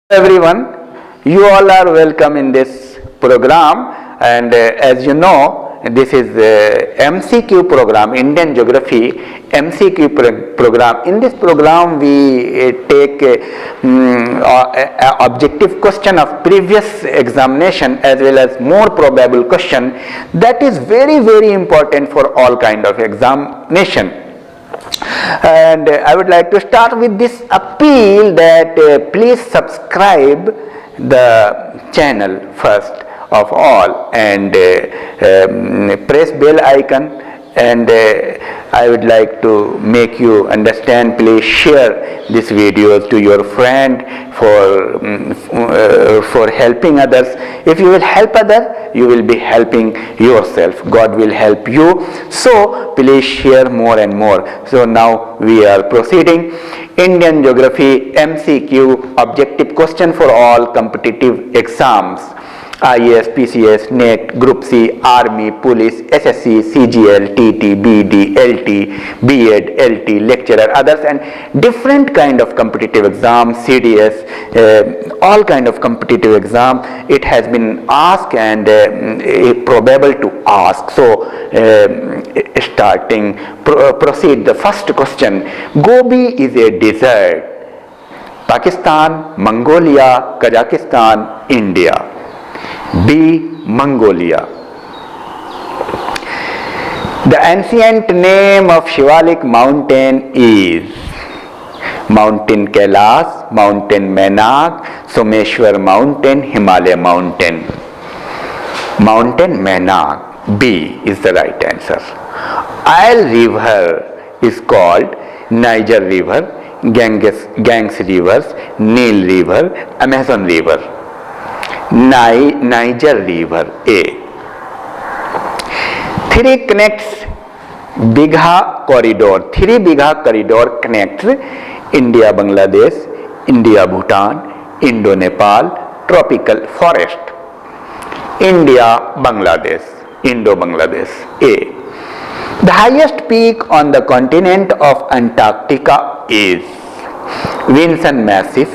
Everyone, you all are welcome in this program, and as you know, this is MCQ program, Indian Geography MCQ program. In this program we take objective question of previous examination as well as more probable question that is very important for all kind of examination. And I would like to start with this appeal that please subscribe the channel first of all and press bell icon, and I would like to make you understand, please share this video to your friend for helping others. If you will help others, you will be helping yourself. God will help you. So please share more and more. So now we are proceeding. Indian Geography MCQ objective question for all competitive exams. IAS, PCS, NET, Group C, Army, Police, SSC, CGL, TT, BD, LT, BEd, LT, lecturer, others, and different kind of competitive exams, CDS, all kind of competitive exam. It has been asked and probable to ask. So proceed the first question. Gobi is a desert. Pakistan, Mongolia, Kazakhstan, India. B. Mongolia. The ancient name of Shivalik mountain is Mountain Kailash, Mountain Mainak, Someshwar mountain, Himalaya mountain. Mountain Mainak. B is the right answer. Isle river is called Niger river, Ganges rivers, Nile river, Amazon river. Niger river. A. 3 connects Bigha corridor. 3 Bigha corridor connects India Bangladesh, India Bhutan, Indo Nepal, tropical forest. India Bangladesh, Indo Bangladesh. A. The highest peak on the continent of Antarctica is Vinson Massif,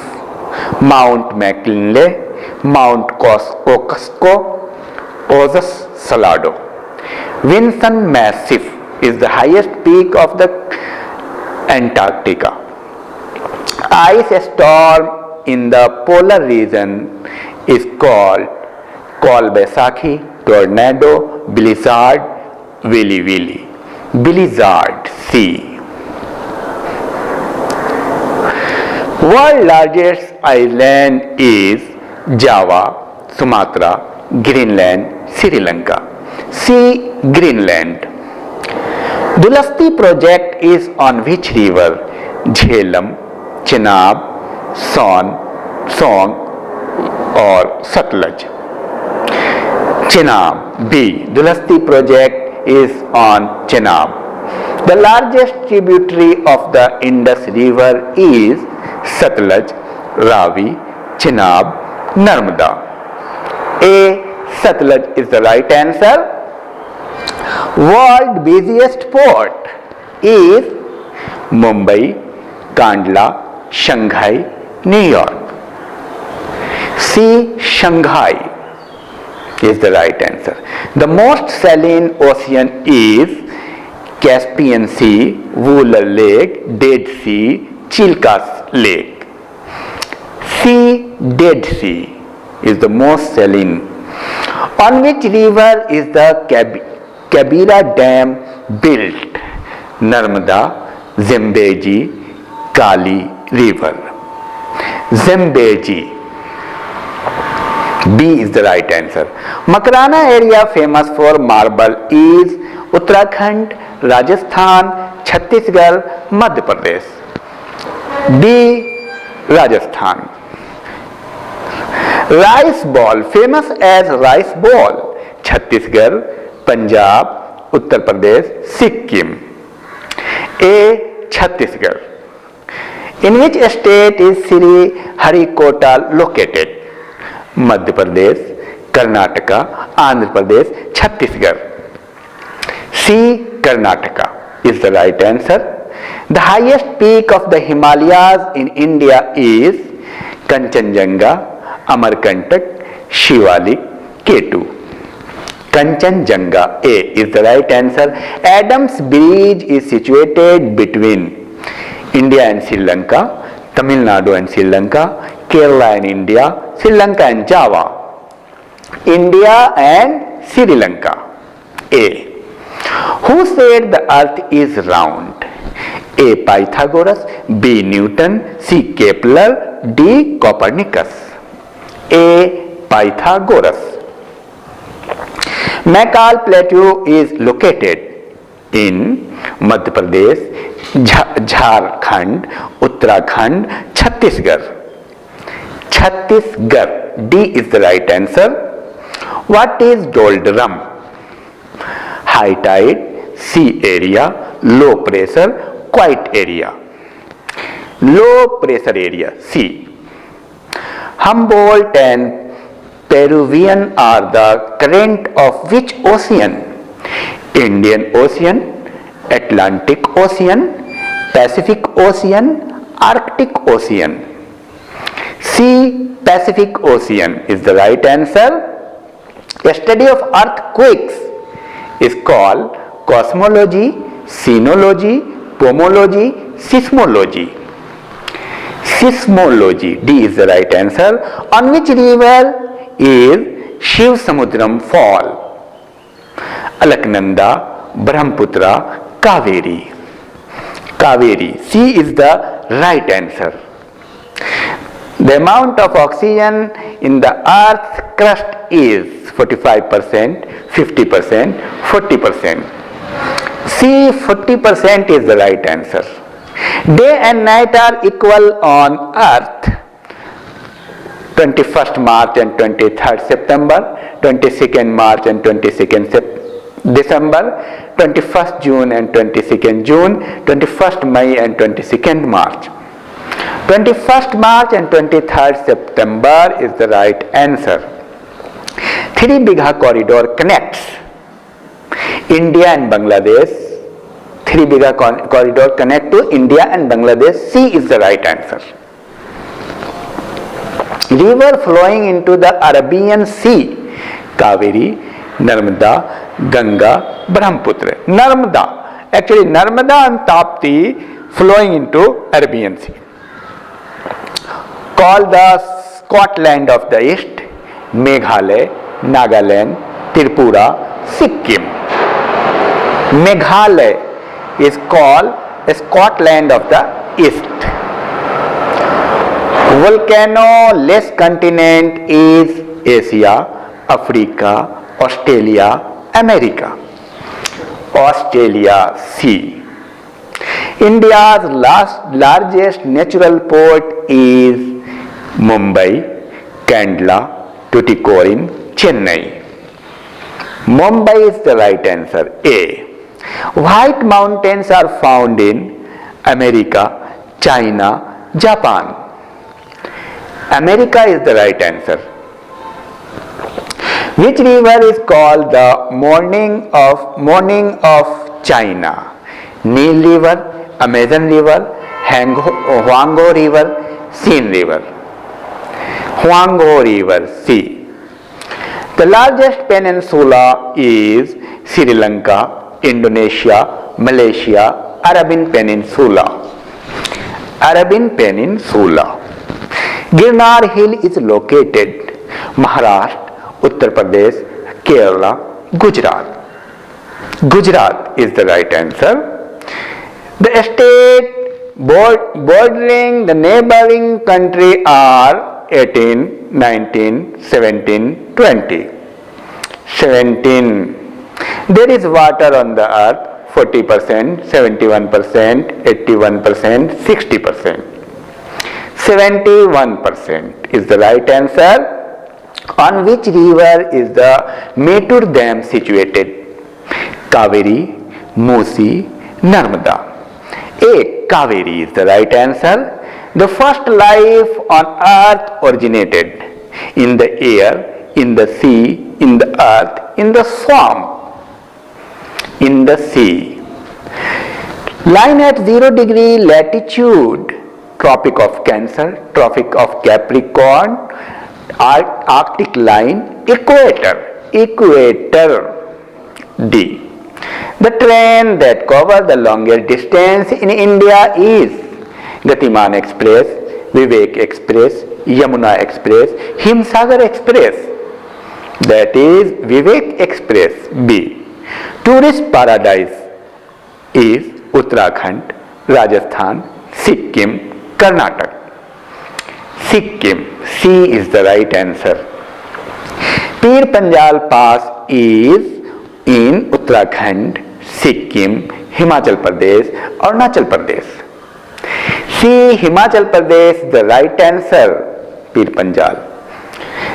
Mount McKinley, Mount Kosciuszko, Ozus Salado. Vinson Massif is the highest peak of the Antarctica. Ice storm in the polar region is called Baisakhi, tornado, blizzard, Willy Willy. Blizzard. C. World largest island is Java, Sumatra, Greenland, Sri Lanka. C. Greenland. Dulasthi project is on which river? Jhelum, Chenab, Song or Sutlej? Chenab. B. Dulasthi project is on Chenab. The largest tributary of the Indus river is Sutlej, Ravi, Chenab, Narmada. A. Sutlej is the right answer. World busiest port is Mumbai, Kandla, Shanghai, New York. C. Shanghai is the right answer. The most saline ocean is Caspian Sea, Wohler Lake, Dead Sea, Chilkas Lake. C. Dead Sea is the most saline. On which river is the Kabira Dam built? Narmada, Zambezi, Kali river. Zambezi. B is the right answer. Makrana area famous for marble is Uttarakhand, Rajasthan, Chhattisgarh, Madhya Pradesh. D. Rajasthan. Rice ball famous as rice ball. Chhattisgarh, Punjab, Uttar Pradesh, Sikkim. A. Chhattisgarh. In which state is Sri Harikota located? Madhya Pradesh, Karnataka, Andhra Pradesh, Chhattisgarh. C. Karnataka is the right answer. The highest peak of the Himalayas in India is Kanchenjunga, Amarkantak, Shivalik, K2. Kanchenjunga, A is the right answer. Adams Bridge is situated between India and Sri Lanka, Tamil Nadu and Sri Lanka, Kerala and India, Sri Lanka and Java, India and Sri Lanka. A. Who said the earth is round? A. Pythagoras, B. Newton, C. Kepler, D. Copernicus. A. Pythagoras. Makkal Plateau is located in Madhya Pradesh, Jharkhand, Uttarakhand, Chhattisgarh. Chhattisgarh. D is the right answer. What is doldrum? High tide, sea area, low pressure, quiet area. Low pressure area, C. Humboldt and Peruvian are the current of which ocean? Indian Ocean, Atlantic Ocean, Pacific Ocean, Arctic Ocean. C. Pacific Ocean is the right answer. The study of earthquakes is called cosmology, seismology, pomology, seismology. Seismology, D is the right answer. On which river is Shiv Samudram fall? Alaknanda, Brahmaputra, Kaveri. Kaveri. C is the right answer. The amount of oxygen in the earth's crust is 45%, 50%, 40%. C, 40% is the right answer. Day and night are equal on earth. 21st March and 23rd September, 22nd March and 22nd December, 21st June and 22nd June, 21st May and 22nd March. 21st March and 23rd September is the right answer. 3 Bigha corridor connects India and Bangladesh. 3 Bigha corridor connect to India and Bangladesh. C is the right answer. River flowing into the Arabian Sea: Kaveri, Narmada, Ganga, Brahmaputra. Narmada, actually Narmada and Tapti flowing into Arabian Sea. Called the Scotland of the East: Meghalaya, Nagaland, Tripura, Sikkim. Meghalaya is called Scotland of the East. Volcano-less continent is Asia, Africa, Australia, America. Australia, C. India's largest natural port is Mumbai, Kandla, Tuticorin, Chennai. Mumbai is the right answer. A. White mountains are found in America, China, Japan. America is the right answer. Which river is called the morning of China? Nile River, Amazon River, Huangho River, Seine River. Huangho River, C. The largest peninsula is Sri Lanka, Indonesia, Malaysia, Arabian Peninsula. Arabian Peninsula. Girnar Hill is located Maharashtra, Uttar Pradesh, Kerala, Gujarat. Gujarat is the right answer. The state bordering the neighboring country are 18, 19, 17, 20. 17. There is water on the earth: 40%, 71%, 81%, 60%. 71% is the right answer. On which river is the Mettur Dam situated? Kaveri, Musi, Narmada. A. Kaveri is the right answer. The first life on earth originated in the air, in the sea, in the earth, in the swamp. In the sea. Line at 0 degree latitude Tropic of Cancer, Tropic of Capricorn, Arctic line, equator, D. The train that covers the longest distance in India is Gatiman Express, Vivek Express, Yamuna Express, Himsagar Express. That is Vivek Express, B. Tourist paradise is Uttarakhand, Rajasthan, Sikkim, Karnataka. Sikkim, C is the right answer. Pir Panjal Pass is in Uttarakhand, Sikkim, Himachal Pradesh, Arunachal Pradesh. C. Himachal Pradesh, the right answer, Pir Panjal.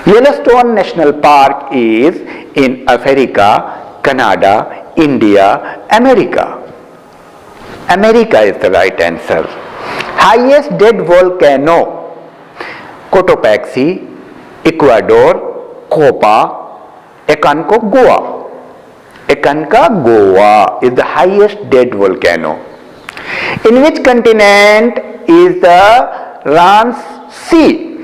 Yellowstone National Park is in Africa, Canada, India, America. America is the right answer. Highest dead volcano, Cotopaxi, Ecuador, Copa, Aconcagua. Aconcagua is the highest dead volcano. In which continent is the Ross Sea?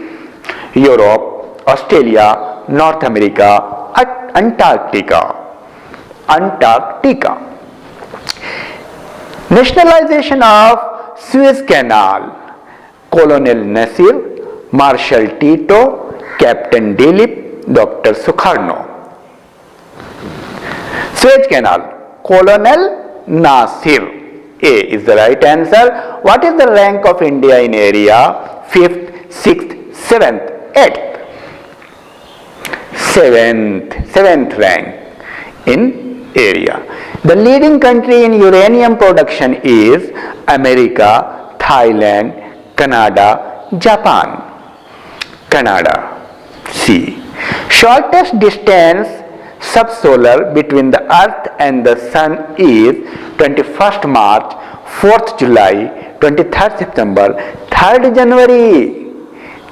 Europe, Australia, North America, Antarctica. Nationalization of Suez Canal, Colonel Nasir, Marshal Tito, Captain Dilip, Dr. Sukarno. Suez Canal, Colonel Nasir, A is the right answer. What is the rank of India in area? 5th, 6th, 7th, 8th. 7th rank in area. The leading country in uranium production is America, Thailand, Canada, Japan. Canada, C. Shortest distance subsolar between the earth and the sun is 21st March, 4th July, 23rd September, 3rd January.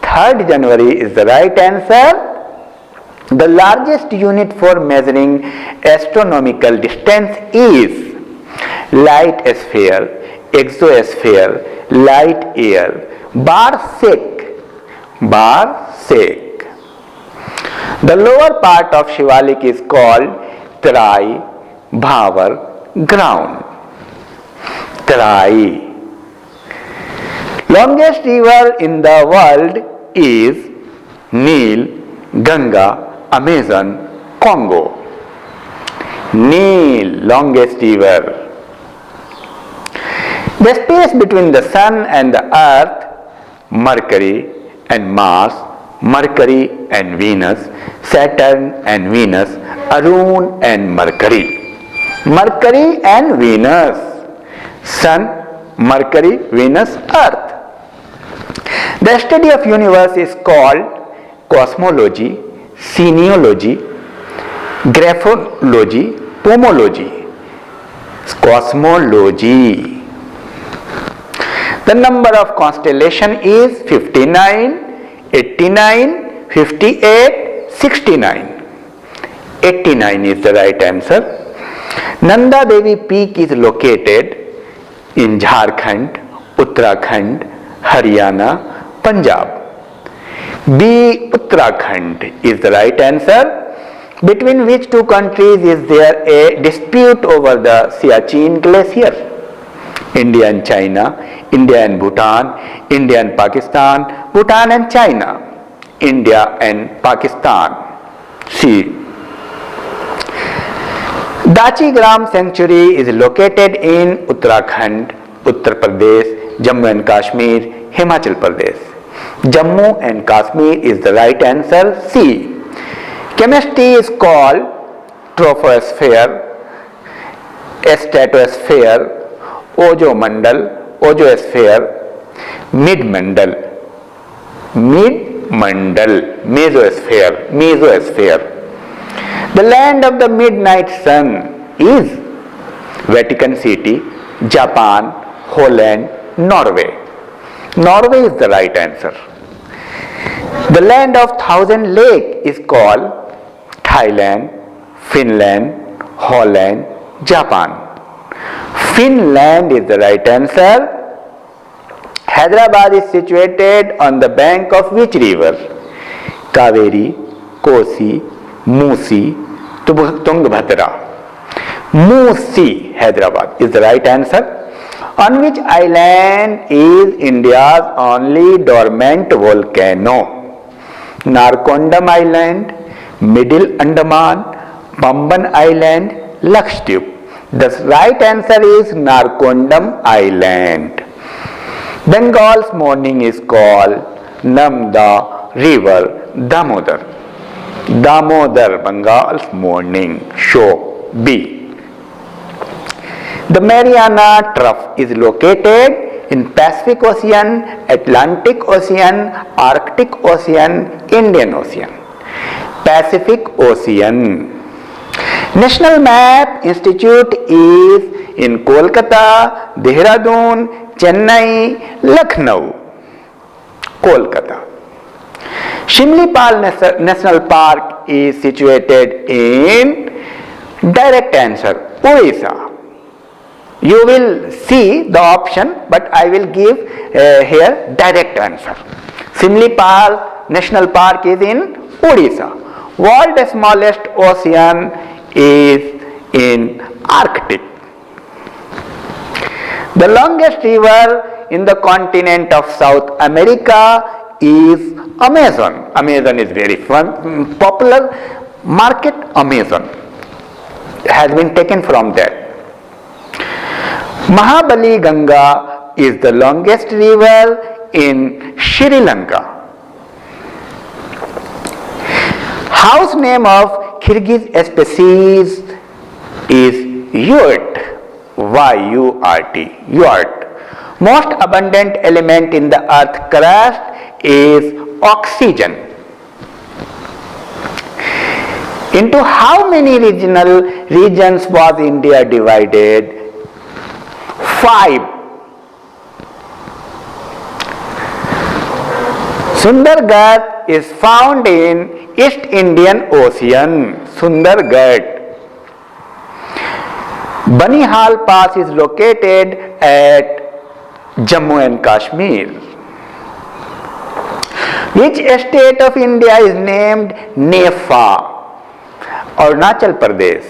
3rd January is the right answer. The largest unit for measuring astronomical distance is light sphere, exosphere, light year, barsec. The lower part of Shivalik is called Tarai, Bhavar, ground. Tarai. Longest river in the world is Nile, Ganga, Amazon, Congo. Nile, longest river. The space between the sun and the earth, Mercury and Mars, Mercury and Venus, Saturn and Venus, Arun and Mercury. Mercury and Venus, Sun, Mercury, Venus, Earth. The study of universe is called cosmology, sinology, graphology, pomology. Cosmology. The number of constellation is 59, 89, 58, 69. 89 is the right answer. Nanda Devi Peak is located in Jharkhand, Uttarakhand, Haryana, Punjab. B. Uttarakhand is the right answer. Between which two countries is there a dispute over the Siachen Glacier? India and China, India and Bhutan, India and Pakistan, Bhutan and China, India and Pakistan. C. Dachi Gram Sanctuary is located in Uttarakhand, Uttar Pradesh, Jammu and Kashmir, Himachal Pradesh. Jammu and Kashmir is the right answer. C. Chemistry is called troposphere, stratosphere, ozomandal, ozosphere, midmandal, mesosphere. The land of the midnight sun is Vatican City, Japan, Holland, Norway. Norway is the right answer. The land of thousand lake is called Thailand, Finland, Holland, Japan. Finland is the right answer. Hyderabad is situated on the bank of which river? Kaveri, Kosi, Musi, Tungabhadra. Musi, Hyderabad is the right answer. On which island is India's only dormant volcano? Narcondam Island, Middle Andaman, Pamban Island, Lakshadweep. The right answer is Narcondam Island. Bengal's morning is called Namda River Damodar. Damodar, Bengal's morning. Show B. The Mariana Trough is located in Pacific Ocean, Atlantic Ocean, Arctic Ocean, Indian Ocean. Pacific Ocean. National Map Institute is in Kolkata, Dehradun, Chennai, Lucknow. Kolkata. Shimlipal National Park is situated in, direct answer, Odisha. You will see the option, but I will give here direct answer. Shimlipal National Park is in Odisha. World's smallest ocean is in Arctic. The longest river in the continent of South America is Amazon. Amazon is very popular. Market Amazon has been taken from there. Mahabali Ganga is the longest river in Sri Lanka. House name of Kyrgyz species is yurt. Y-U-R-T. Yurt. Most abundant element in the earth crust is oxygen. Into how many regions was India divided? 5. Sundargarh is found in East Indian Ocean. Sundargarh. Banihal Pass is located at Jammu and Kashmir. Which state of India is named Nefa? Arunachal Pradesh.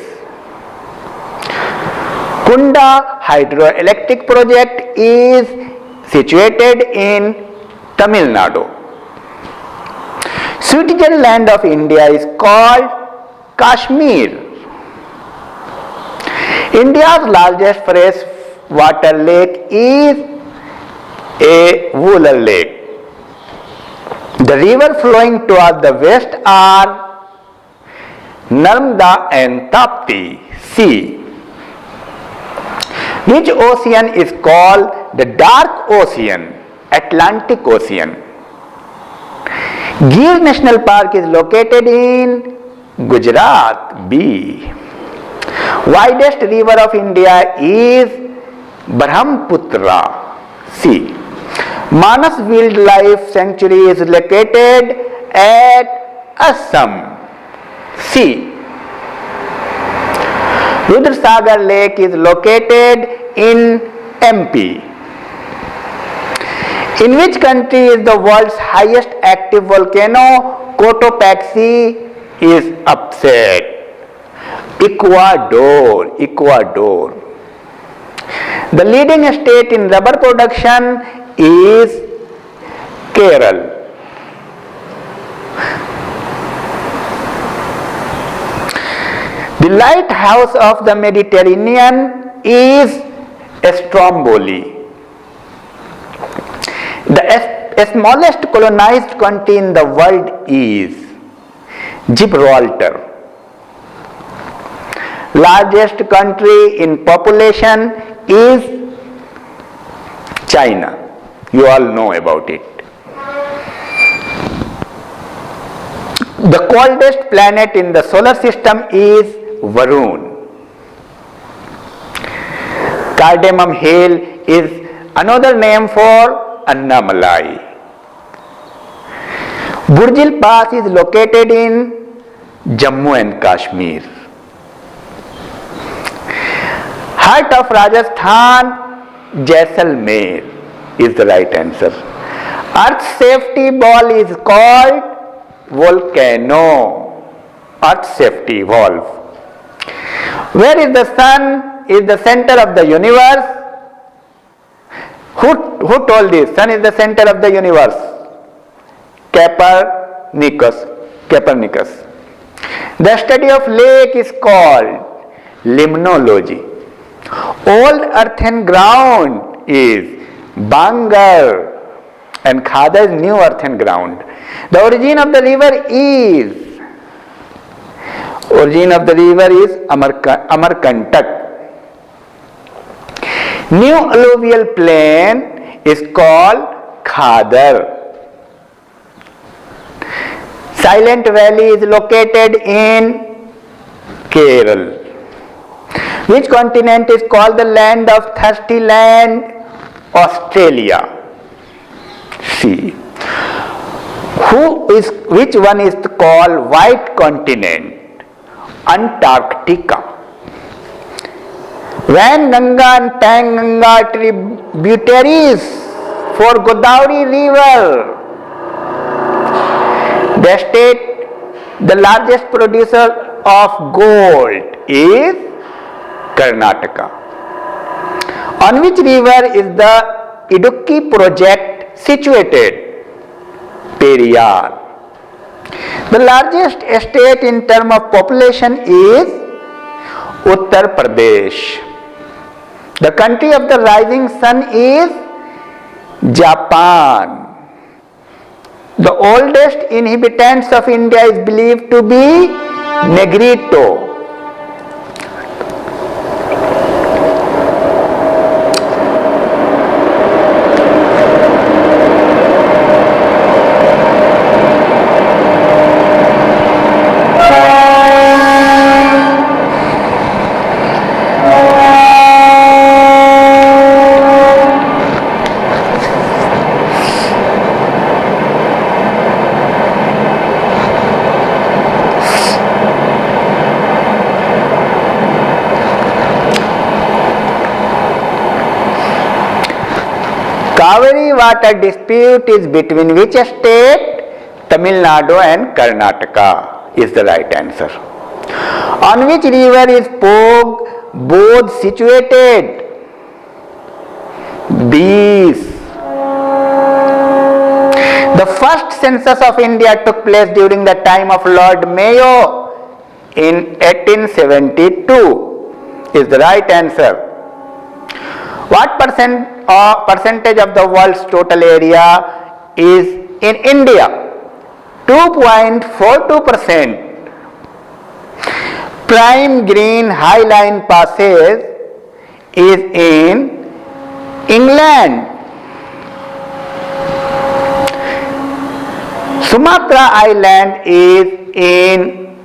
Kunda hydroelectric project is situated in Tamil Nadu. Switzerland of India is called Kashmir. India's largest freshwater lake is a Wular lake. The rivers flowing toward the west are Narmada and Tapti. C. Which ocean is called the Dark Ocean? Atlantic Ocean. Gir National Park is located in Gujarat. B. Widest river of India is Brahmaputra. C. Manas Wildlife Sanctuary is located at Assam. C. Rudra Lake is located in MP. In which country is the world's highest active volcano? Cotopaxi is upset. Ecuador. The leading state in rubber production is Kerala. The lighthouse of the Mediterranean is Stromboli. The smallest colonized country in the world is Gibraltar. Largest country in population is China. You all know about it. The coldest planet in the solar system is Varun. Cardamom Hill is another name for Annamalai. Burjil Pass is located in Jammu and Kashmir. Heart of Rajasthan, Jaisalmer. is the right answer. Earth's safety valve is called volcano. Earth's safety valve. Where is the sun is the center of the universe? Who told this? Sun is the center of the universe. Copernicus. The study of lake is called limnology. Old earthen ground is Bangar and Khada is new earthen ground. The origin of the river is Amarkantak. New alluvial plain is called Khadar. Silent Valley is located in Kerala. Which continent is called the land of thirsty land? Australia. C. Which one is called white continent? Antarctica. When Ganga and Panganga tributaries for Godavari river, the state, the largest producer of gold is Karnataka. On which river is the Idukki project situated? Periyar. The largest state in terms of population is Uttar Pradesh. The country of the rising sun is Japan. The oldest inhabitants of India is believed to be Negrito. Kaveri water dispute is between which state? Tamil Nadu and Karnataka is the right answer. On which river is Bodh situated? Bees. The first census of India took place during the time of Lord Mayo in 1872 is the right answer. What percentage of the world's total area is in India? 2.42%. Prime Green High Line Passage is in England. Sumatra Island is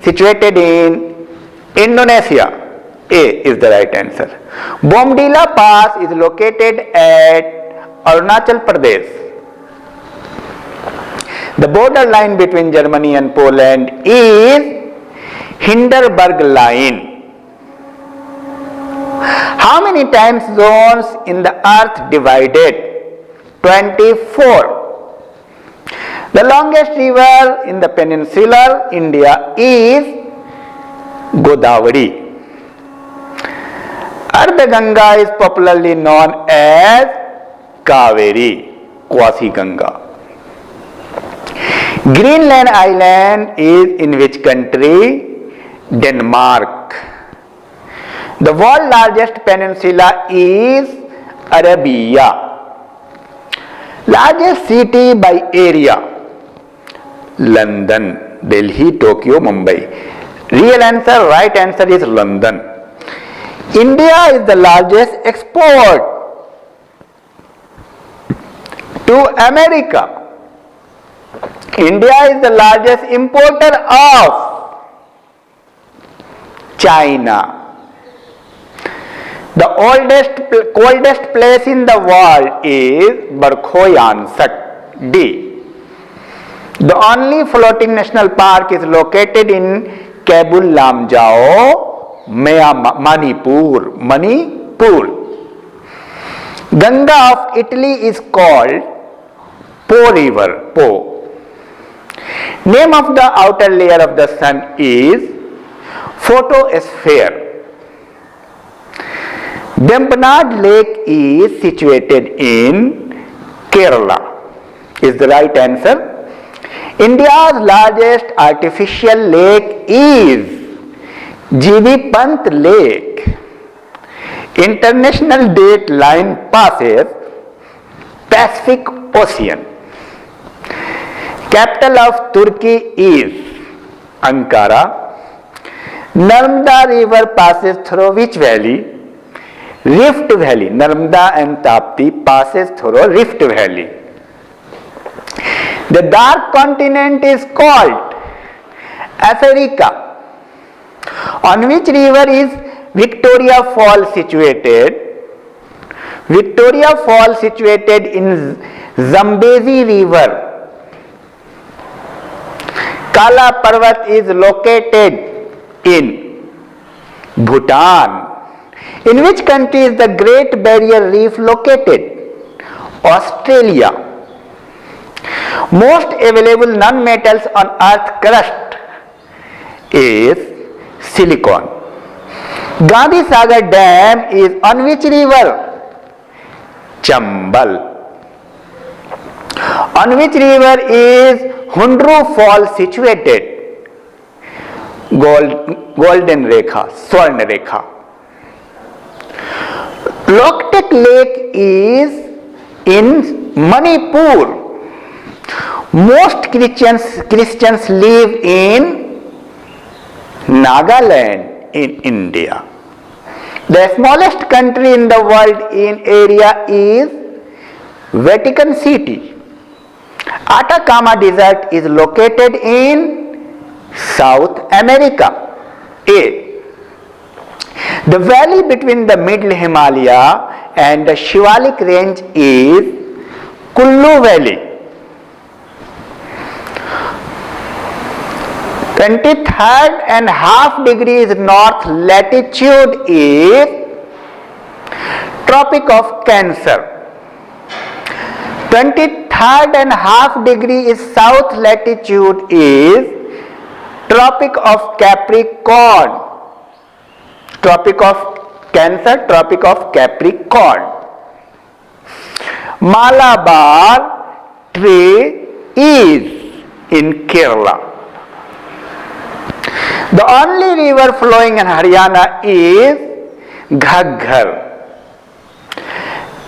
situated in Indonesia. A is the right answer. Bomdila Pass is located at Arunachal Pradesh. The border line between Germany and Poland is Hindenburg Line. How many time zones in the earth divided? 24. The longest river in the peninsular India is Godavari. Ardha-Ganga is popularly known as Kaveri, Kwasi Ganga. Greenland Island is in which country? Denmark. The world's largest peninsula is Arabia. Largest city by area? London, Delhi, Tokyo, Mumbai. Real answer, right answer is London. India is the largest export to America. India is the largest importer of China. The coldest place in the world is Barkhoyansak, D. The only floating national park is located in Kabul Lamjao, Manipur. Ganga of Italy is called Po river, Po. Name of the outer layer of the sun is photosphere. Vembanad Lake is situated in Kerala. Is the right answer. India's largest artificial lake is G.V. Pant Lake. International date line passes Pacific Ocean. Capital of Turkey is Ankara. Narmada river passes through which valley? Rift Valley. Narmada and Tapti passes through Rift Valley. The dark continent is called Africa. On which river is Victoria Falls situated? Victoria Falls situated in Zambezi River. Kala Parvat is located in Bhutan. In which country is the Great Barrier Reef located? Australia. Most available non-metals on earth crust is silicon. Gandhi Sagar Dam is on which river? Chambal. On which river is Hundru Falls situated? Golden Rekha, Swarna Rekha. Loktek Lake is in Manipur. Most Christians live in Nagaland in India. The smallest country in the world in area is Vatican City. Atacama Desert is located in South America. A. The valley between the Middle Himalaya and the Shivalik range is Kullu Valley. 23rd and half degrees north latitude is Tropic of Cancer. 23rd and half degree is south latitude is Tropic of Capricorn. Tropic of Cancer, Tropic of Capricorn. Malabar tree is in Kerala. The only river flowing in Haryana is Ghaggar.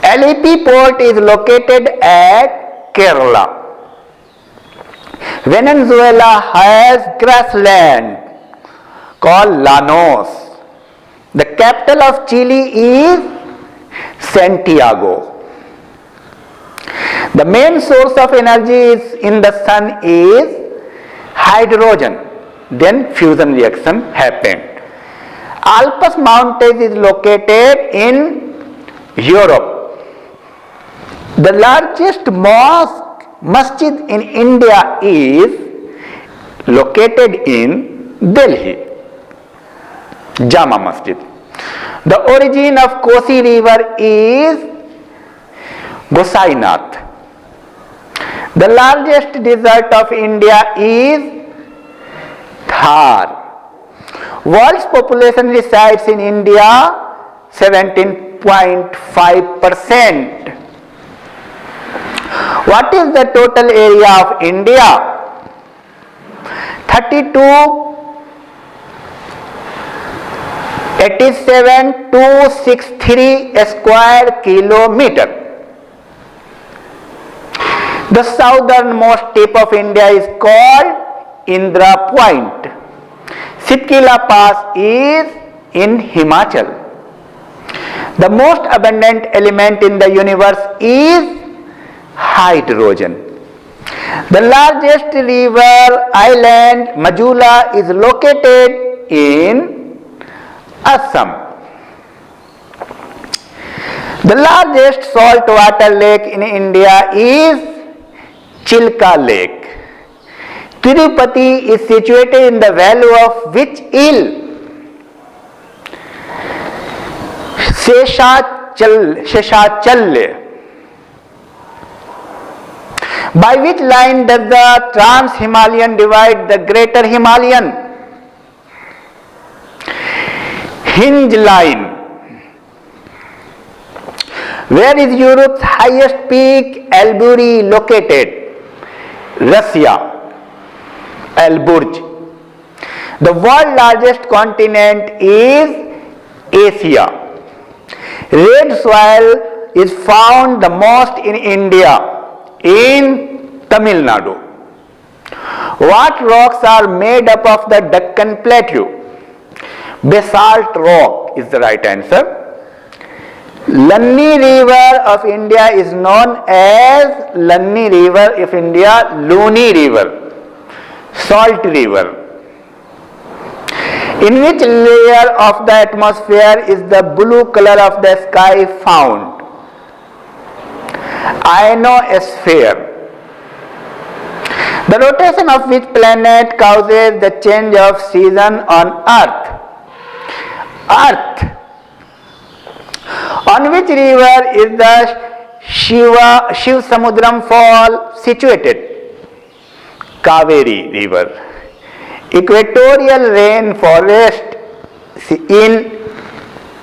LEP port is located at Kerala. Venezuela has grassland called Llanos. The capital of Chile is Santiago. The main source of energy is in the sun is hydrogen. Then fusion reaction happened. Alps mountain is located in Europe. The largest masjid in India is located in Delhi. Jama Masjid. The origin of Kosi river is Gosainath. The largest desert of India is Thar. World's population resides in India 17.5%. What is the total area of India? 87,263 square kilometer. The southernmost tip of India is called Indra Point. Sitkila Pass is in Himachal. The most abundant element in the universe is hydrogen. The largest river island, Majula, is located in Assam. The largest saltwater lake in India is Chilka Lake. Tirupati is situated in the valley of which hill? Sheshachalya. By which line does the Trans-Himalayan divide the Greater Himalayan? Hinge line. Where is Europe's highest peak, Elburz, located? Russia, Elburz. The world's largest continent is Asia. Red soil is found the most in India, in Tamil Nadu. What rocks are made up of the Deccan Plateau? Basalt rock is the right answer. Lanni River of India is known as Lanni River of India, Luni River, Salt River. In which layer of the atmosphere is the blue color of the sky found? Ionosphere. The rotation of which planet causes the change of season on Earth? Earth. On which river is the Shiv-Samudram fall situated? Kaveri River. Equatorial rainforest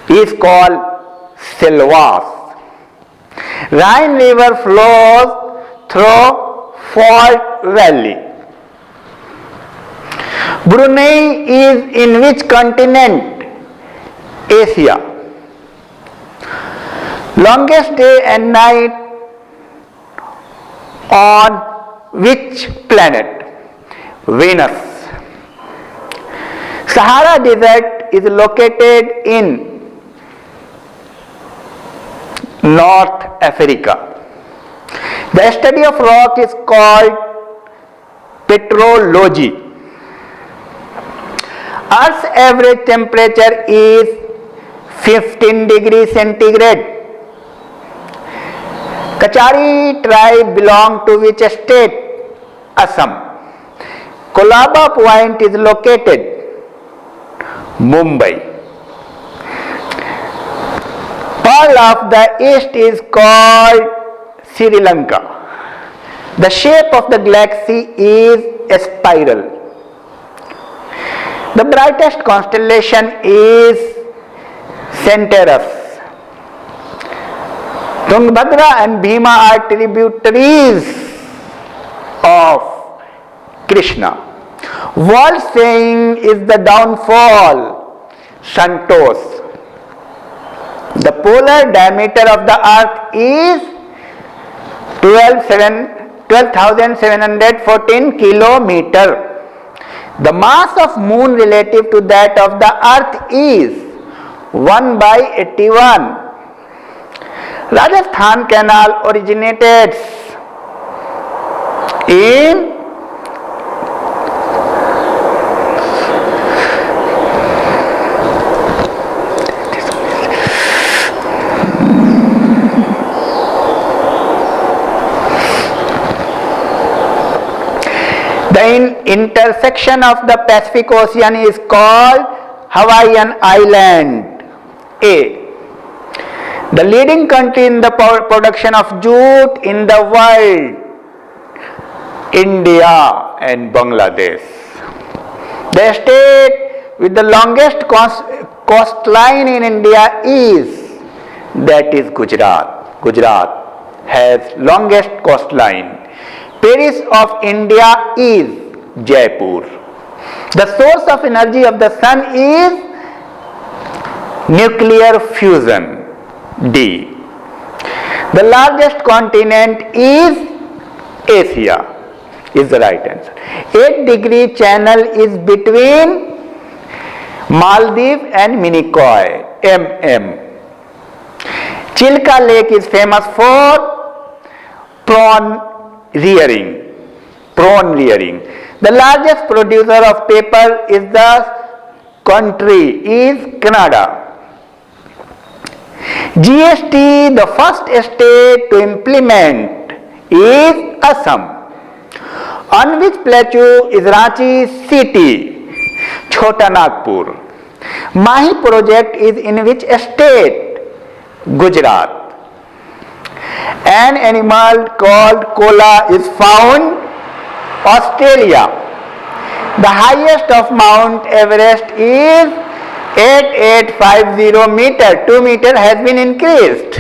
is called Silvas. Rhine River flows through Fault Valley. Brunei is in which continent? Asia. Longest day and night on which planet? Venus. Sahara Desert is located in North Africa. The study of rock is called petrology. Earth's average temperature is 15 degrees centigrade. Kachari tribe belong to which state? Assam. Kolaba Point is located Mumbai. Pearl of the East is called Sri Lanka. The shape of the galaxy is a spiral. The brightest constellation is Centaurus. Tungabhadra and Bhima are tributaries of Krishna. World saying is the downfall, Santos. The polar diameter of the earth is 12,714 kilometer. The mass of moon relative to that of the earth is 1/81. Rajasthan Canal originated in the intersection of the Pacific Ocean is called Hawaiian Island. A. The leading country in the production of jute in the world, India and Bangladesh. The state with the longest coastline in India is Gujarat. Gujarat has longest coastline. Paris of India is Jaipur. The source of energy of the sun is nuclear fusion. D. The largest continent is Asia, is the right answer. 8-degree channel is between Maldives and Minicoy, MM. Chilka Lake is famous for prawn rearing. The largest producer of paper is the country is Canada. GST, the first state to implement is Assam. On which plateau is Ranchi city? Chota Nagpur. Mahi project is in which state? Gujarat. An animal called koala is found Australia. The highest of Mount Everest is 8850 meter. 2 meter has been increased.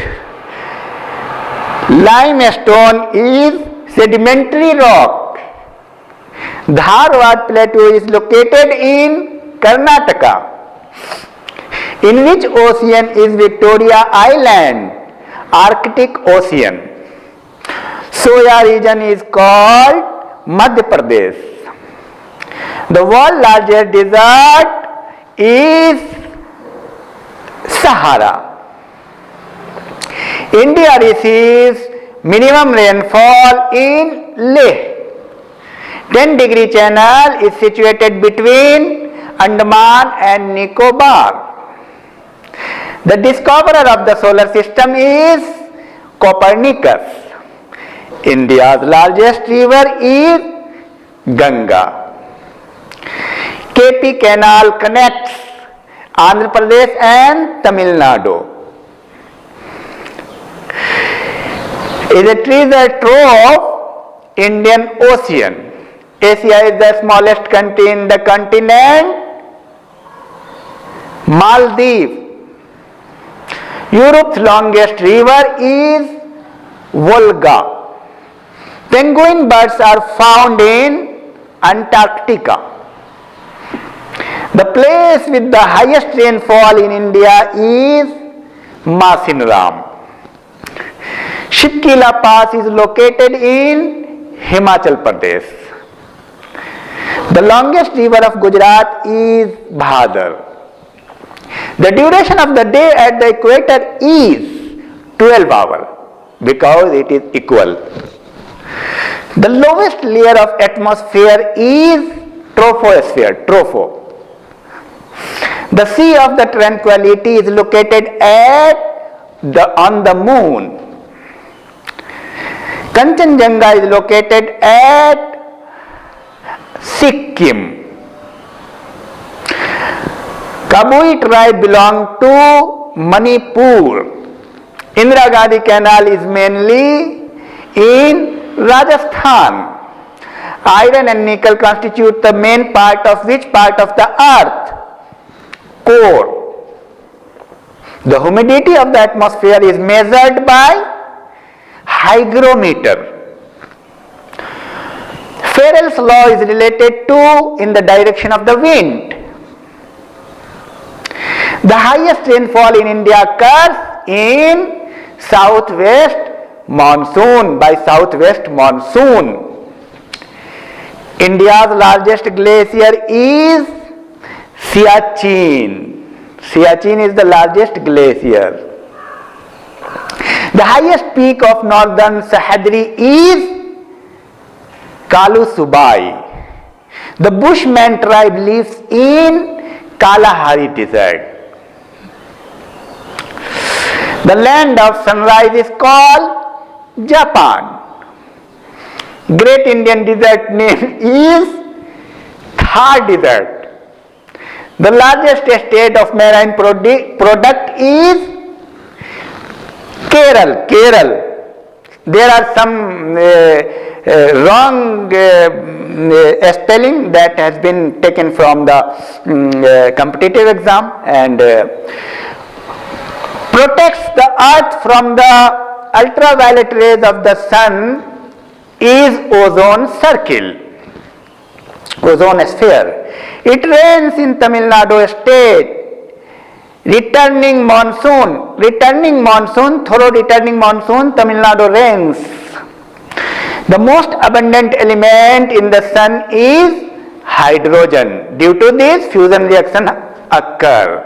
Limestone is sedimentary rock. Dharwad Plateau is located in Karnataka. In which ocean is Victoria Island? Arctic Ocean. Soya region is called Madhya Pradesh. The world's largest desert is Sahara. India receives minimum rainfall in Leh. 10-degree channel is situated between Andaman and Nicobar. The discoverer of the solar system is Copernicus. India's largest river is Ganga. KP Canal connects Andhra Pradesh and Tamil Nadu. Is a treasure trove Indian Ocean. Asia is the smallest country in the continent. Maldives. Europe's longest river is Volga. Penguin birds are found in Antarctica. The place with the highest rainfall in India is Masinram. Shipkila Pass is located in Himachal Pradesh. The longest river of Gujarat is Bhadar. The duration of the day at the equator is 12 hours because it is equal. The lowest layer of atmosphere is troposphere, tropho. The Sea of the Tranquility is located on the moon. Kanchenjunga is located at Sikkim. Kabui tribe belong to Manipur. Indira Gandhi Canal is mainly in Rajasthan. Iron and nickel constitute the main part of which part of the earth? Core. The humidity of the atmosphere is measured by hygrometer. Farrell's law is related to in the direction of the wind. The highest rainfall in India occurs in southwest monsoon, by southwest monsoon. India's largest glacier is Siachen. Siachen is the largest glacier. The highest peak of northern Sahyadri is Kalusubai. The Bushman tribe lives in Kalahari Desert. The land of sunrise is called Japan. Great Indian Desert name is Thar Desert. The largest state of marine product is Kerala. There are some wrong spelling that has been taken from the competitive exam, and protects the earth from the ultraviolet rays of the sun is ozone circle, ozone sphere. It rains in Tamil Nadu state. Returning monsoon, thorough returning monsoon, Tamil Nadu rains. The most abundant element in the sun is hydrogen. Due to this, fusion reaction occur.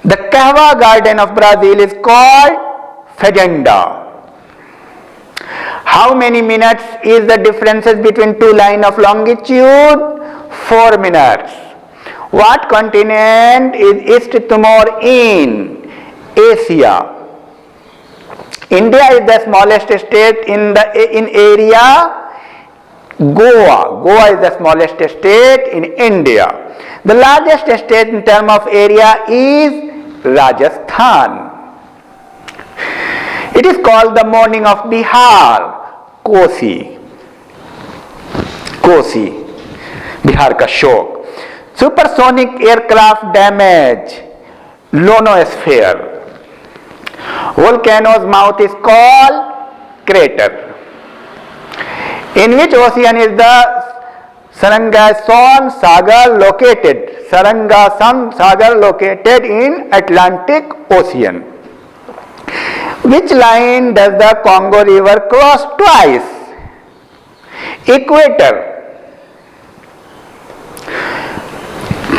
The Kahwa garden of Brazil is called Fazenda. How many minutes is the differences between two lines of longitude? 4 minutes. What continent is East Timor in? Asia. India is the smallest state in area. Goa is the smallest state in India. The largest state in terms of area is Rajasthan. It is called the morning of Bihar, Kosi, Bihar का शोक. Supersonic aircraft damage, ionosphere. Volcano's mouth is called crater. In which ocean is the Sarangasan Sagar located? Sarangasan Sagar located in Atlantic Ocean. Which line does the Congo River cross twice? Equator.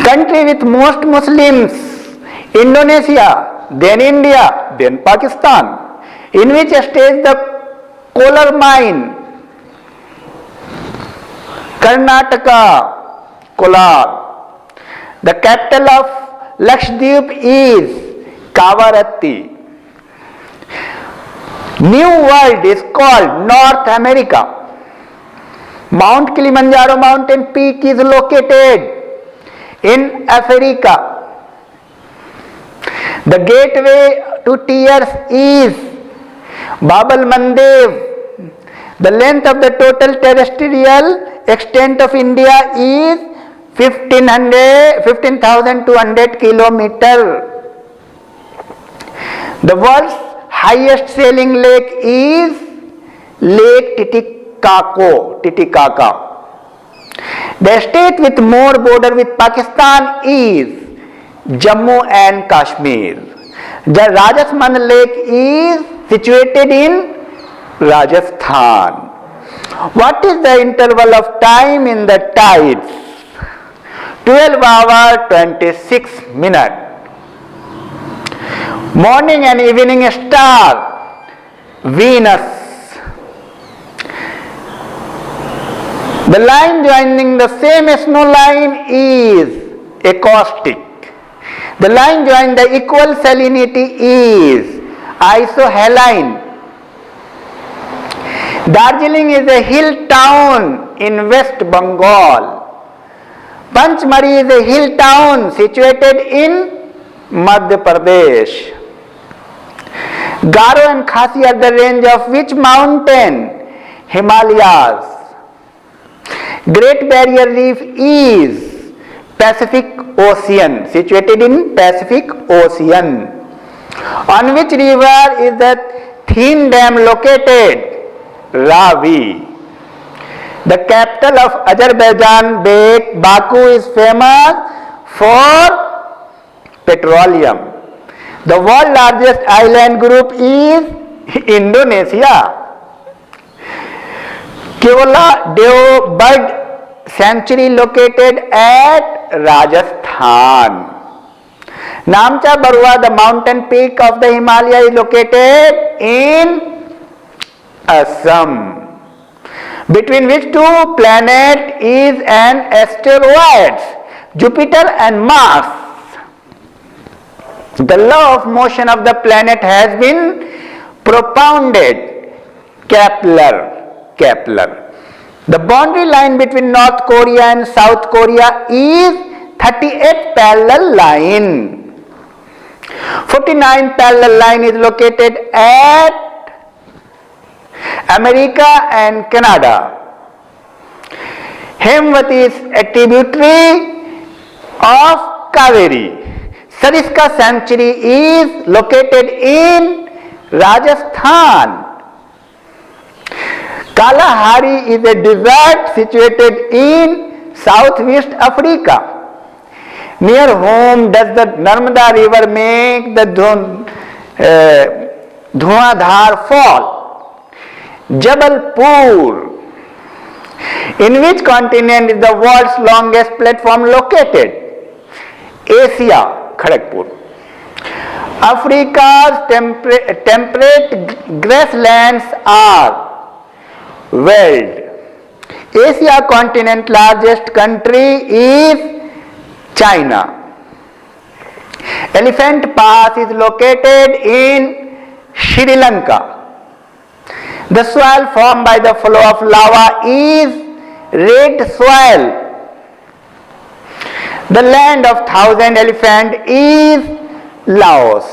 Country with most Muslims? Indonesia, then India, then Pakistan. In which state the coal mine? Karnataka, Kolar. The capital of Lakshadweep is Kavaratti. New World is called North America. Mount Kilimanjaro mountain peak is located in Africa. The gateway to tears is Bab el Mandeb. The length of the total terrestrial extent of India is 15,200 kilometers. The world's highest sailing lake is Lake Titicaca. The state with more border with Pakistan is Jammu and Kashmir. The Rajasmand lake is situated in Rajasthan. What is the interval of time in the tides? 12 hours 26 minutes. Morning and evening star, Venus. The line joining the same snow line is acoustic. The line joining the equal salinity is isohaline. Darjeeling is a hill town in West Bengal. Panchmari is a hill town situated in Madhya Pradesh. Garo and Khasi are the range of which mountain? Himalayas. Great Barrier Reef is Pacific Ocean, situated in Pacific Ocean. On which river is the Thin Dam located? Ravi. The capital of Azerbaijan, Baku, is famous for petroleum. The world's largest island group is Indonesia. Kevala Dev Bird Sanctuary located at Rajasthan. Namcha Barua, the mountain peak of the Himalaya, is located in Assam. Between which two planets is an asteroid? Jupiter and Mars. The law of motion of the planet has been propounded. Kepler. The boundary line between North Korea and South Korea is 38 parallel line. 49 parallel line is located at America and Canada. Hemvati is a tributary of Kaveri. Sariska Sanctuary is located in Rajasthan. Kalahari is a desert situated in southwest Africa. Near whom does the Narmada river make the Dhuandhar fall? Jabalpur. In which continent is the world's longest platform located? Asia, Kharagpur. Africa's temperate grasslands are wild. Asia continent largest country is China. Elephant Pass is located in Sri Lanka. The soil formed by the flow of lava is red soil. The land of 1,000 elephants is Laos.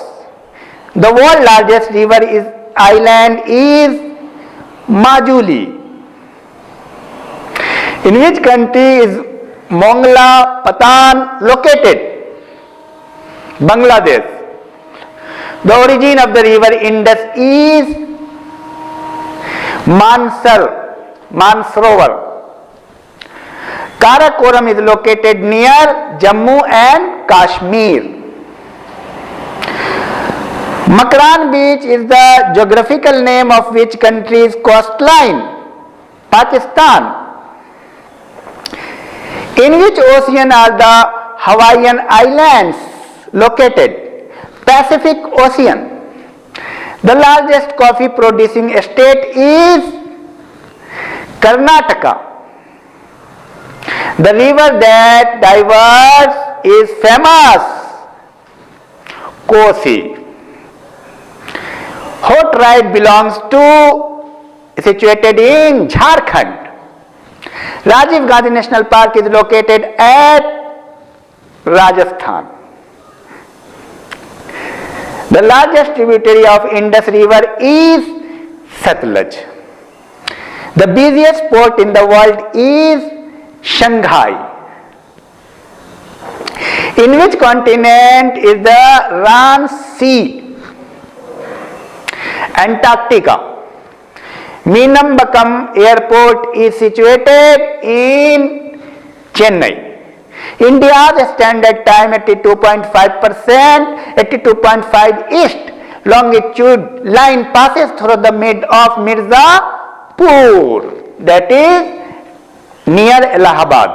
The world's largest river is island is Majuli. In which country is Mongla Patan located? Bangladesh. The origin of the river Indus is Mansarovar. Karakoram is located near Jammu and Kashmir. Makran beach is the geographical name of which country's coastline? Pakistan. In which ocean are the Hawaiian Islands located? Pacific Ocean. The largest coffee producing state is Karnataka. The river that diverges is famous, Kosi. What tribe belongs to, situated in Jharkhand? Rajiv Gandhi National Park is located at Rajasthan. The largest tributary of Indus River is Satluj. The busiest port in the world is Shanghai. In which continent is the Ran Sea? Antarctica. Meenambakam Airport is situated in Chennai. India's standard time 82.5 east longitude line passes through the mid of Mirzapur, that is near Allahabad.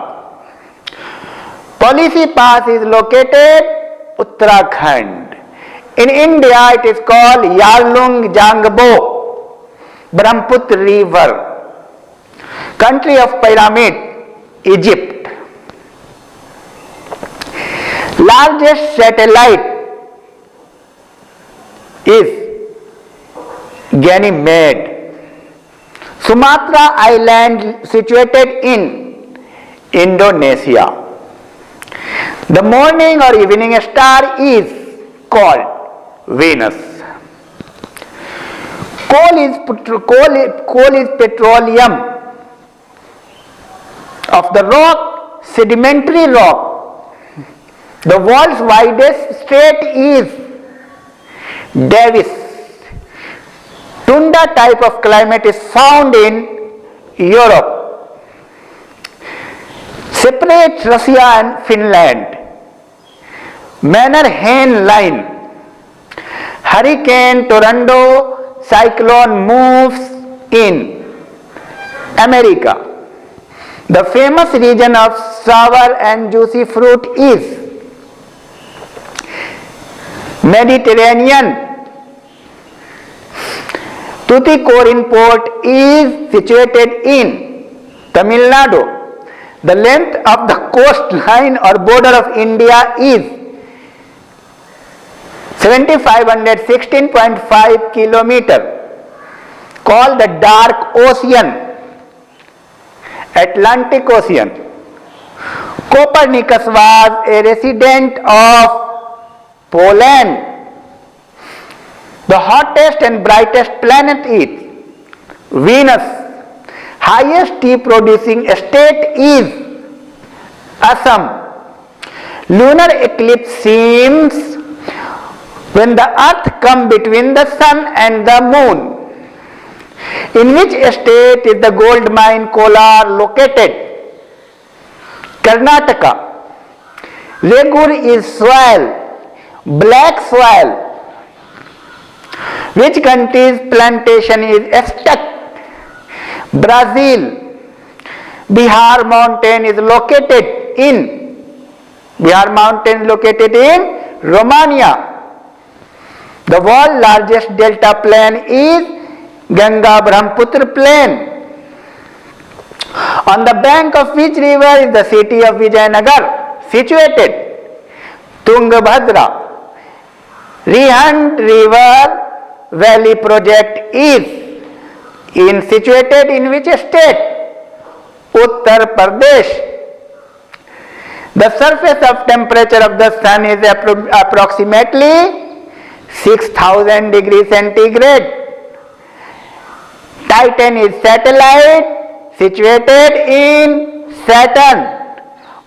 Policy Pass is located Uttarakhand. In India it is called Yarlung Jangbo, Brahmaputra River. Country of pyramid, Egypt. Largest satellite is Ganymede. Sumatra Island situated in Indonesia. The morning or evening star is called Venus. Coal is petroleum of the rock, sedimentary rock. The world's widest strait is Davis. Tundra type of climate is found in Europe. Separate Russia and Finland. Mannerheim line. Hurricane Tornado cyclone moves in America. The famous region of sour and juicy fruit is Mediterranean. Tuticorin port is situated in Tamil Nadu. The length of the coastline or border of India is 7,516.5 kilometers, called the Dark Ocean, Atlantic Ocean. Copernicus was a resident of Poland. The hottest and brightest planet is Venus. Highest tea producing state is Assam. Lunar eclipse seems when the earth comes between the sun and the moon. In which state is the gold mine Kolar located? Karnataka. Regur is soil, black soil. Which country's plantation is stuck? Brazil. Bihar mountain is located in Romania. The world's largest delta plain is Ganga Brahmaputra plain. On the bank of which river is the city of Vijayanagar situated? Tungabhadra. Rihand River Valley project is situated in which state? Uttar Pradesh. The surface of temperature of the sun is approximately 6,000 degrees centigrade. Titan is satellite situated in Saturn.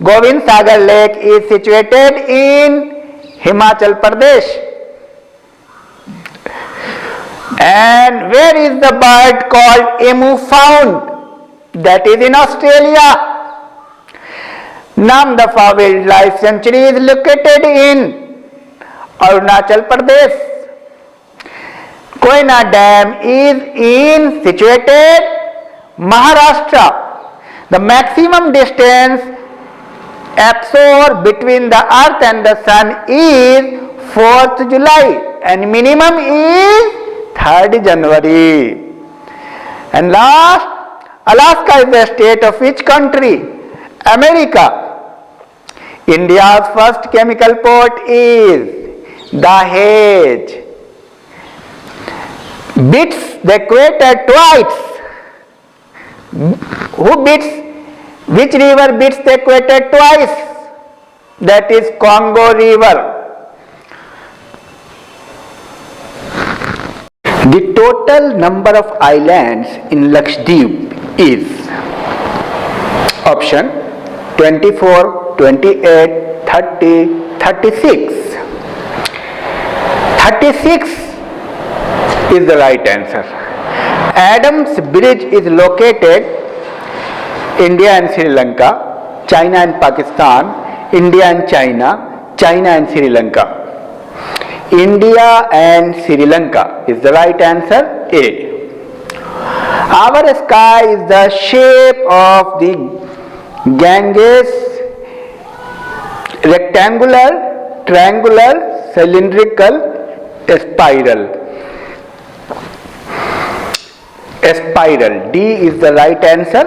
Govind Sagar Lake is situated in Himachal Pradesh. And where is the bird called emu found? That is in Australia. Namdapha Wildlife Sanctuary is located in Arunachal Pradesh. Koyna Dam is situated Maharashtra. The maximum distance absorbed between the earth and the sun is 4th July and minimum is 3rd January. And last, Alaska is the state of which country? America. India's first chemical port is Dahej. Beats the equator twice. Which river beats the equator twice? That is Congo River. The total number of islands in Lakshadweep is option 24, 28, 30, 36. 36 is the right answer. Adams Bridge is located India and Sri Lanka, China and Pakistan, India and China, China and Sri Lanka. India and Sri Lanka is the right answer, A. Our sky is the shape of the Ganges, rectangular, triangular, cylindrical, spiral. Spiral. D is the right answer.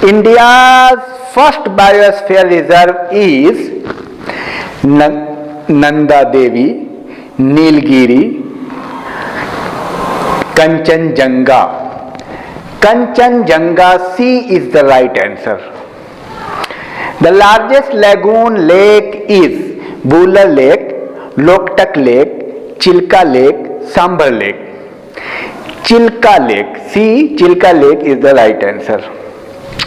India's first biosphere reserve is Nanda Devi, Nilgiri, Kanchenjunga. Kanchenjunga, C is the right answer. The largest lagoon lake is Buller Lake, Loktak Lake, Chilka Lake, Sambar Lake. Chilka Lake, C, Chilka Lake is the right answer.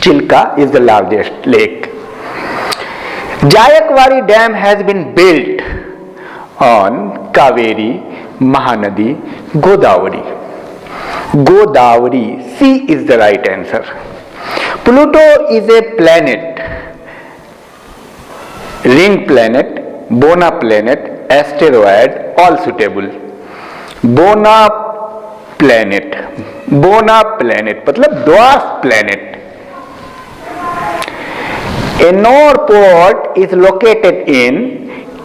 Chilka is the largest lake. Jayakwari Dam has been built on Kaveri, Mahanadi, Godavari. Godavari, C is the right answer. Pluto is a planet, ring planet, Bona planet, asteroid, all suitable. Bona planet मतलब dwarf planet. Ennore port is located in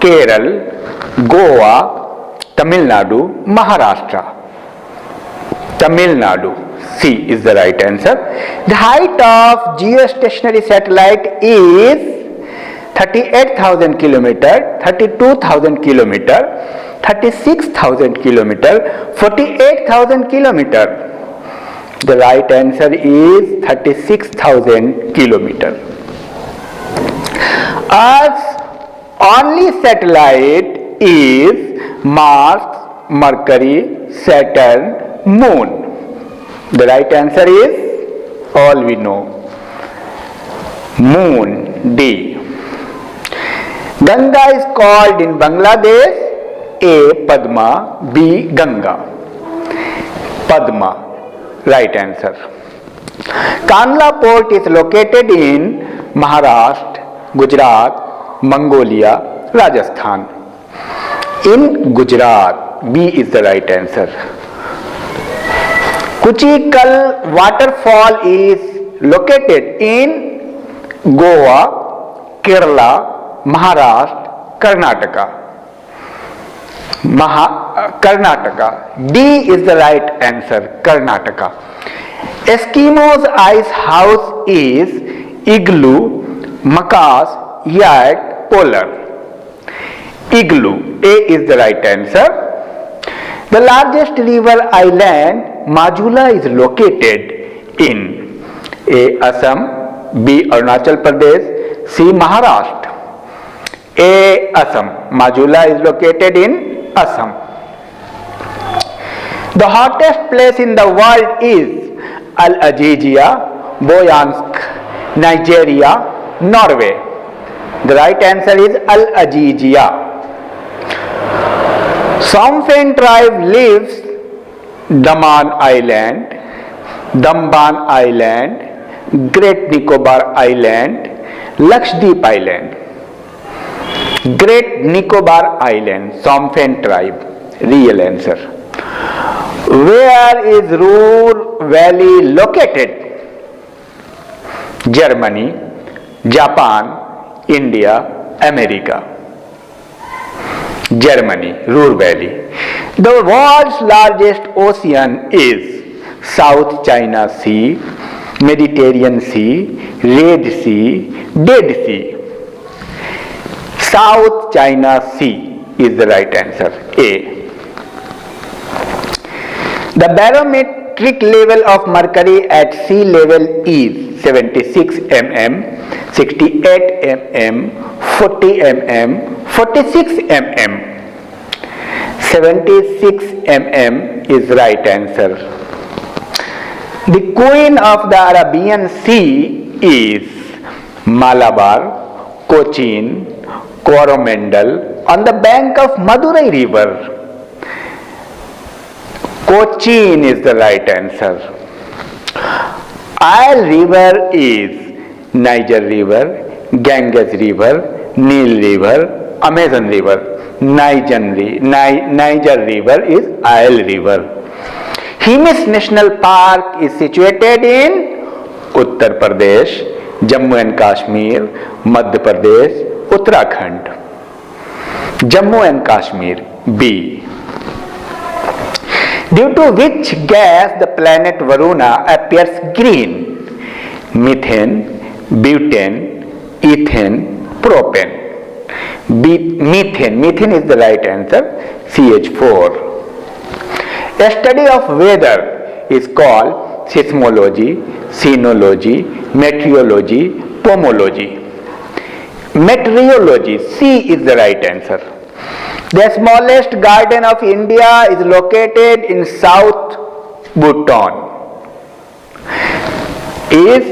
Kerala, Goa, Tamil Nadu, Maharashtra. Tamil Nadu, C is the right answer. The height of geostationary satellite is 38,000 km, 32,000 km, 36,000 km, 48,000 km. The right answer is 36,000 km. Earth's only satellite is Mars, Mercury, Saturn, Moon. The right answer is all we know. Moon, D. Ganga is called in Bangladesh A. Padma, B. Ganga. Padma, right answer. Kandla port is located in Maharashtra, Gujarat, Mongolia, Rajasthan. In Gujarat, B is the right answer. Kuchikal waterfall is located in Goa, Kerala, Maharashtra, Karnataka. Karnataka. D is the right answer. Karnataka. Eskimo's ice house is igloo, macaws, yurt, polar. Igloo. A is the right answer. The largest river island, Majula, is located in A. Assam, B. Arunachal Pradesh, C. Maharashtra. A. Assam. Majula is located in Assam. The hottest place in the world is Al Azizia, Boyansk, Nigeria, Norway. The right answer is Al Azizia. Somfen tribe lives Daman Island, Damban Island, Great Nicobar Island, Lakshadweep Island. Great Nicobar Island, Somfen tribe. Real answer. Where is Ruhr Valley located? Germany, Japan, India, America. Germany, Ruhr Valley. The world's largest ocean is South China Sea, Mediterranean Sea, Red Sea, Dead Sea. South China Sea is the right answer. A. The barometric level of mercury at sea level is 76 mm, 68 mm, 40 mm, 46 mm. 76 mm is right answer. The Queen of the Arabian Sea is Malabar, Cochin, Coromandel on the bank of Madurai River. Cochin is the right answer. Isle River is Niger River, Ganges River, Nile River, Amazon River. Niger River is Isle River. Himis National Park is situated in Uttar Pradesh, Jammu and Kashmir, Madhya Pradesh, Uttarakhand. Jammu and Kashmir. B. Due to which gas the planet Varuna appears green? Methane, butane, ethane, propane. Methane. Methane is the right answer. CH4. A study of weather is called seismology, sinology, meteorology, pomology. Meteorology. C is the right answer. The smallest garden of India is located in South Bhutan. Is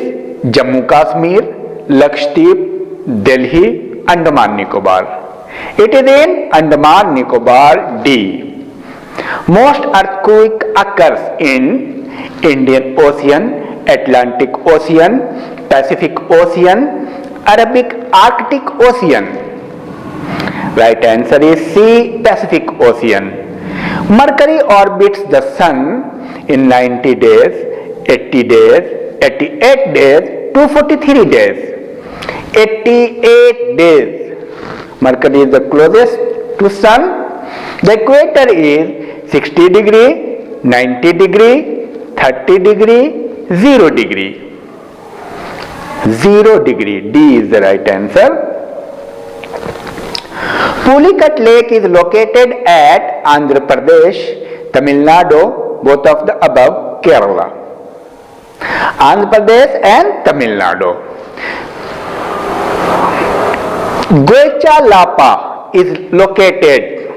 Jammu Kashmir, Lakshadweep, Delhi, Andaman Nicobar. It is in Andaman Nicobar. D. Most earthquake occurs in Indian Ocean, Atlantic Ocean, Pacific Ocean, Arabic Arctic Ocean. Right answer is C, Pacific Ocean. Mercury orbits the Sun in 90 days, 80 days, 88 days, 243 days. 88 days. Mercury is the closest to Sun. The equator is 60 degree, 90 degree, 30 degree, 0 degree. 0 degree. D is the right answer. Pulicat Lake is located at Andhra Pradesh, Tamil Nadu, both of the above, Kerala. Andhra Pradesh and Tamil Nadu. Goecha Lapa is located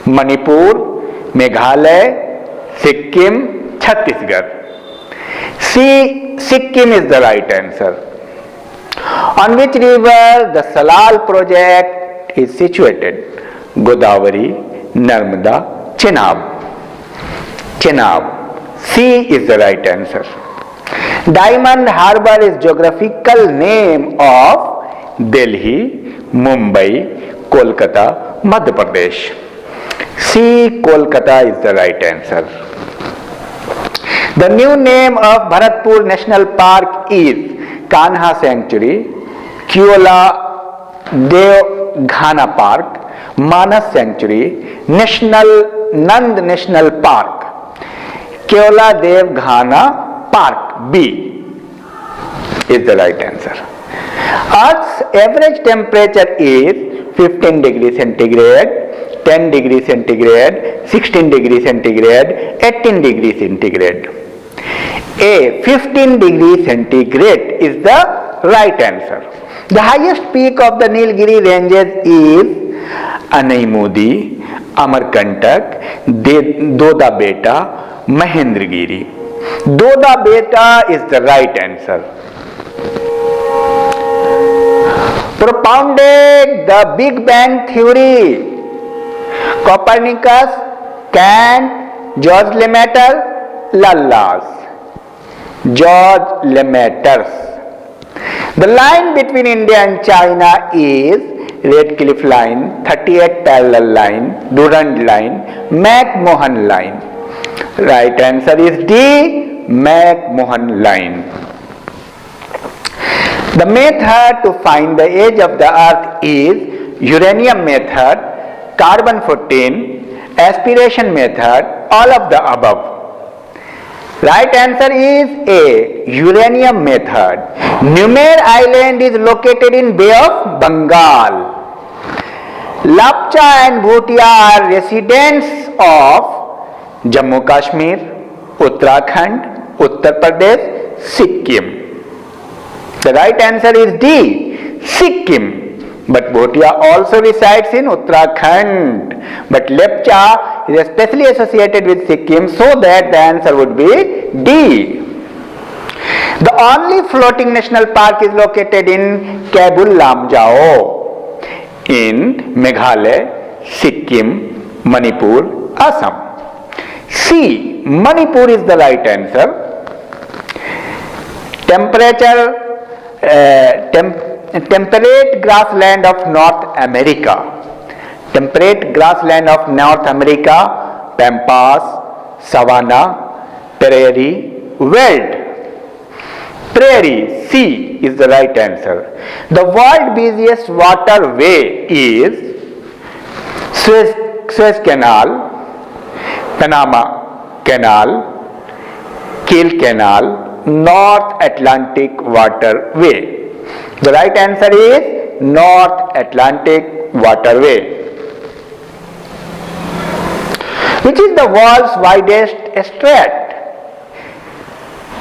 Manipur, Meghalaya, Sikkim, Chhattisgarh. C. Sikkim is the right answer. On which river the Salal project is situated? Godavari, Narmada, Chenab. Chenab. C is the right answer. Diamond Harbour is geographical name of Delhi, Mumbai, Kolkata, Madhya Pradesh. C. Kolkata is the right answer. The new name of Bharatpur National Park is Kanha Sanctuary, Keola Devghana Park, Manas Sanctuary, Nand National Park. Keola Devghana Park. B is the right answer. Earth's average temperature is 15 degrees centigrade, 10 degrees centigrade, 16 degrees centigrade, 18 degrees centigrade. A. 15 degrees centigrade is the right answer. The highest peak of the Nilgiri ranges is Anaimudi, Amarkantak, Doda Beta, Mahendragiri. Doda Beta is the right answer. Propounded the Big Bang Theory. Copernicus, Kant, George Lemaitre, Laplace. George Lemaitre. The line between India and China is Redcliffe line, 38 parallel line, Durand line, McMahon line. Right answer is D, McMahon line. The method to find the age of the earth is uranium method, carbon 14, aspiration method, all of the above. Right answer is A, uranium method. Numer Island is located in Bay of Bengal. Lapcha and Bhutia are residents of Jammu Kashmir, Uttarakhand, Uttar Pradesh, Sikkim. The right answer is D, Sikkim. But Bhutia also resides in Uttarakhand. But Lepcha is especially associated with Sikkim, so that the answer would be D. The only floating national park is located in Kabul Lamjao in Meghalaya, Sikkim, Manipur, Assam. C, Manipur is the right answer. Temperate grassland of North America. Temperate grassland of North America, pampas, savanna, prairie, veld. Prairie, C is the right answer. The world busiest waterway is Suez Canal, Panama Canal, Kiel Canal, North Atlantic Waterway. The right answer is North Atlantic Waterway. Which is the world's widest strait?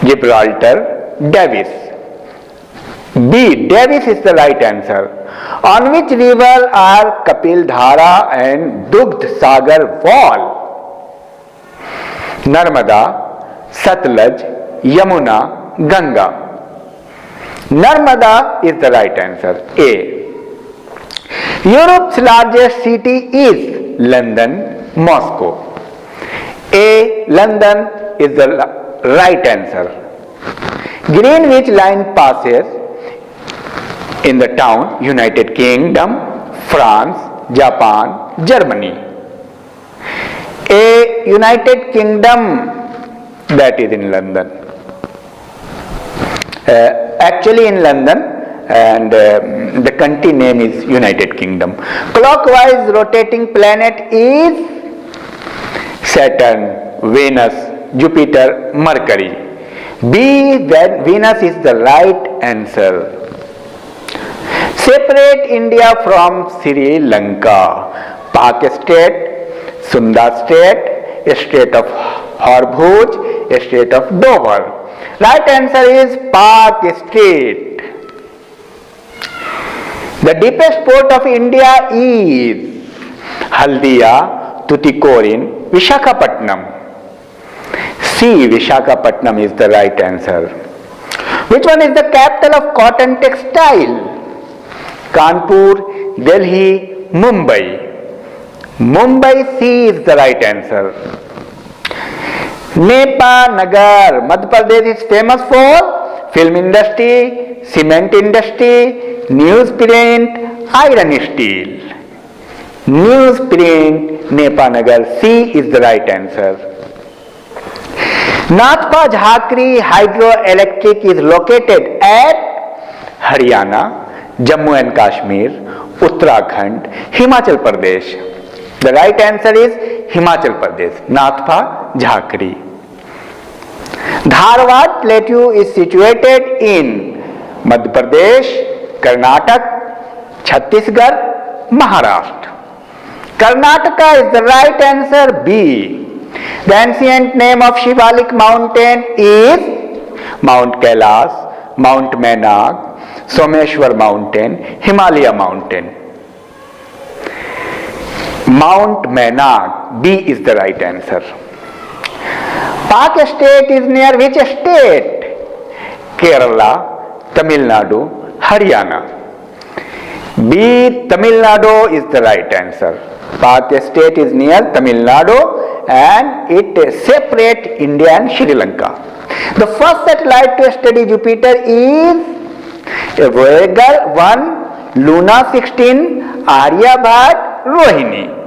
Gibraltar, Davis. B, Davis is the right answer. On which river are Kapil Dhara and Dugdh Sagar fall? Narmada, Satluj, Yamuna, Ganga. Narmada is the right answer. A. Europe's largest city is London, Moscow. A. London is the right answer. Greenwich line passes in the town United Kingdom, France, Japan, Germany. A. United Kingdom, that is in London. Actually in London, and the country name is United Kingdom. Clockwise rotating planet is Saturn, Venus, Jupiter, Mercury. B, then Venus is the right answer. Separate India from Sri Lanka. Pak state, Sunda state, state of Hormuz, state of Dover. Right answer is Pak state. The deepest port of India is Haldia, Tuticorin, Visakhapatnam. C, Visakhapatnam is the right answer. Which one is the capital of cotton textile? Kanpur, Delhi, Mumbai. Mumbai, C is the right answer. Nepa Nagar, Madhya Pradesh is famous for film industry, cement industry, newsprint, iron steel. Newsprint, Nepa Nagar, C is the right answer. Nathpa Jhakri hydroelectric is located at Haryana, Jammu and Kashmir, Uttarakhand, Himachal Pradesh. The right answer is Himachal Pradesh, Nathpa Jhakri. Dharwad plateau is situated in Madhya Pradesh, Karnataka, Chhattisgarh, Maharashtra. Karnataka is the right answer. B. The ancient name of Shivalik mountain is Mount Kailash, Mount Menak, Someshwar mountain, Himalaya mountain. Mount Mainak. B is the right answer. Pak state is near which state? Kerala, Tamil Nadu, Haryana. B. Tamil Nadu is the right answer. Pak state is near Tamil Nadu and it separates India and Sri Lanka. The first satellite to study Jupiter is Voyager 1, Luna 16, Aryabhat, Rohini.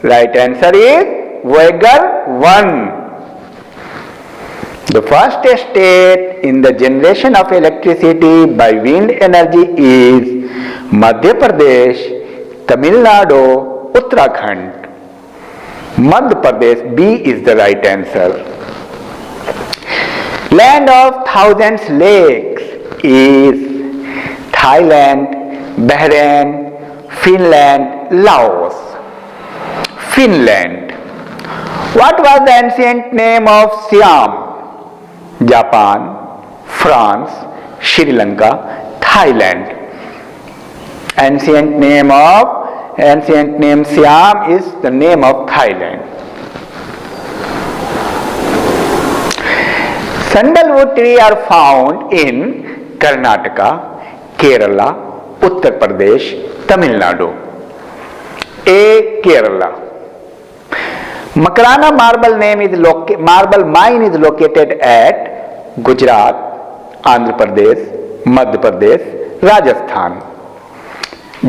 Right answer is Voyager 1. The first state in the generation of electricity by wind energy is Madhya Pradesh, Tamil Nadu, Uttarakhand. Madhya Pradesh. B is the right answer. Land of thousands lakes is Thailand, Bahrain, Finland, Laos. Finland. What was the ancient name of Siam? Japan, France, Sri Lanka, Thailand. Ancient name Siam is the name of Thailand. Sandalwood trees are found in Karnataka, Kerala, Uttar Pradesh, Tamil Nadu. A. Kerala. Makrana marble mine is located at Gujarat, Andhra Pradesh, Madhya Pradesh, Rajasthan.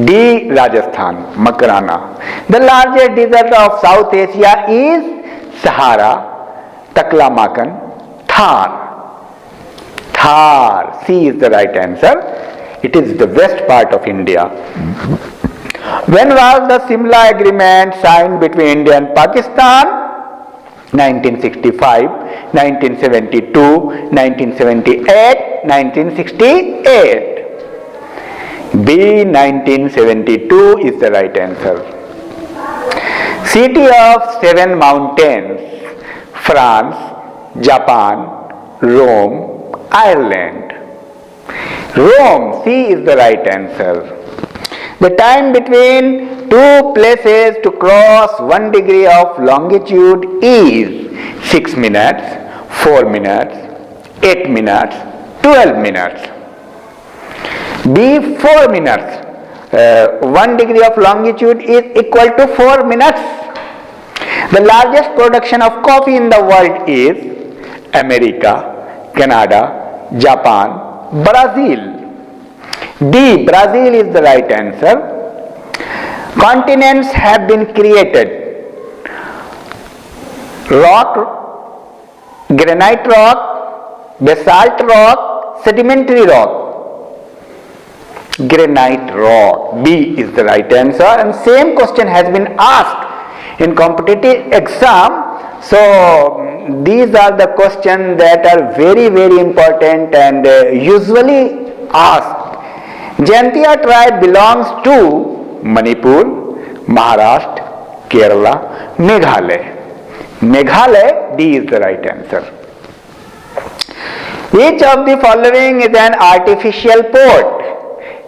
D. Rajasthan, Makrana. The largest desert of South Asia is Sahara, Taklamakan, Thar. Thar. C is the right answer. It is the west part of India. When was the Simla Agreement signed between India and Pakistan? 1965, 1972, 1978, 1968. B. 1972 is the right answer. City of seven mountains: France, Japan, Rome, Ireland. Rome. C is the right answer. The time between two places to cross 1 degree of longitude is 6 minutes, 4 minutes, 8 minutes, 12 minutes. B. 4 minutes. 1 degree of longitude is equal to 4 minutes. The largest production of coffee in the world is America, Canada, Japan, Brazil. D. Brazil is the right answer. Continents have been created: rock, granite rock, basalt rock, sedimentary rock. Granite rock. B is the right answer, and same question has been asked in competitive exam. So these are the questions that are very, very important and usually asked. Jaintia tribe belongs to Manipur, Maharashtra, Kerala, Meghalaya. Meghalaya. D is the right answer. Which of the following is an artificial port?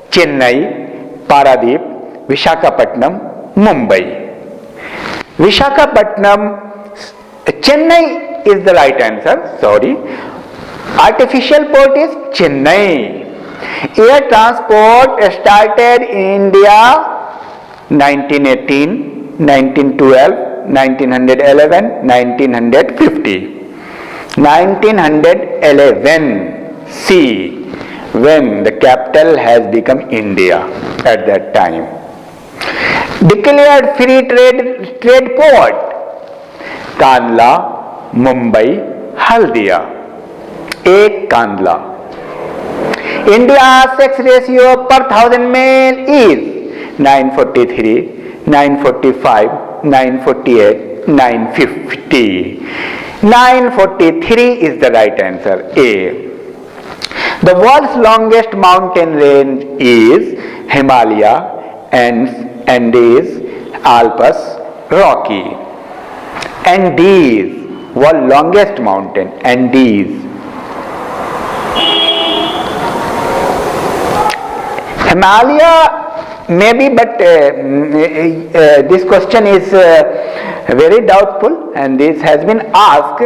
Chennai, Paradip, Visakhapatnam, Mumbai. Visakhapatnam. Chennai is the right answer. Sorry. Artificial port is Chennai. Air transport started in India 1918, 1912, 1911, 1950. 1911. C. When the capital has become India at that time. Declared free trade port: Kandla, Mumbai, Haldia. A. Kandla. India's sex ratio per thousand male is 943, 945, 948, 950. 943 is the right answer. A. The world's longest mountain range is Himalaya, Andes, Alps, Rocky. Andes. World's longest mountain, Andes. Himalaya maybe, but this question is very doubtful, and this has been asked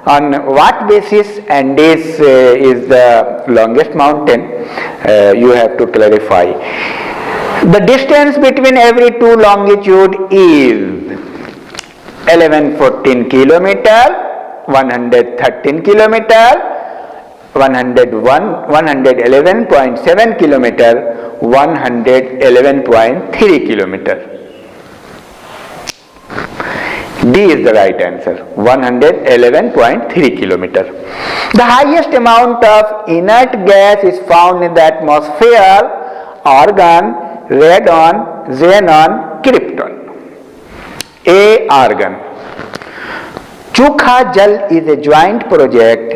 on what basis, and this is the longest mountain. You have to clarify. The distance between every two longitude is 1114 kilometer, 113 kilometer, 111.7 kilometer, 111.3 kilometer. D is the right answer, 111.3 kilometer. The highest amount of inert gas is found in the atmosphere: argon, radon, xenon, krypton. A. Argon. Chukha Jal is a joint project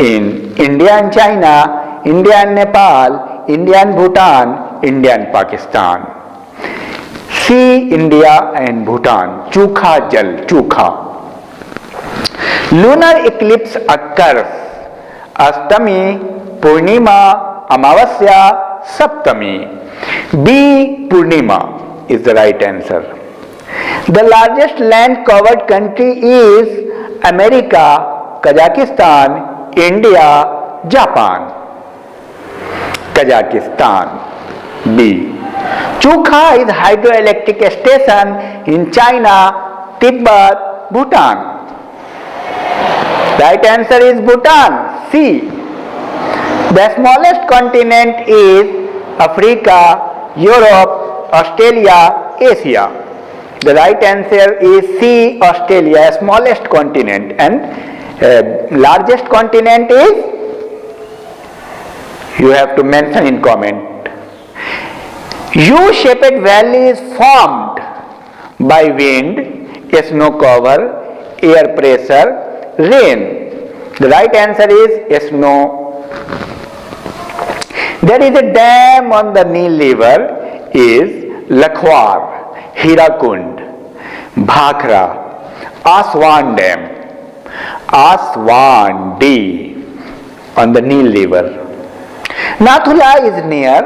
in India and China, India and Nepal, India and Bhutan, India and Pakistan. C. India and Bhutan. Chukha Jal, Chukha. Lunar eclipse occurs Astami, Purnima, Amavasya, Saptami. B. Purnima is the right answer. The largest land covered country is America, Kazakhstan, India, Japan. Kazakhstan. B. Chukha is hydroelectric station in China, Tibet, Bhutan. Right answer is Bhutan. C. The smallest continent is Africa, Europe, Australia, Asia. The right answer is C, Australia, smallest continent, and largest continent is, you have to mention in comment. U-shaped valley is formed by wind, snow cover, air pressure, rain. The right answer is snow. There is a dam on the Nile River is Lakhwar, Hirakund, Bhakra, Aswan Dam. Aswan, D, on the Nile River. Nathula is near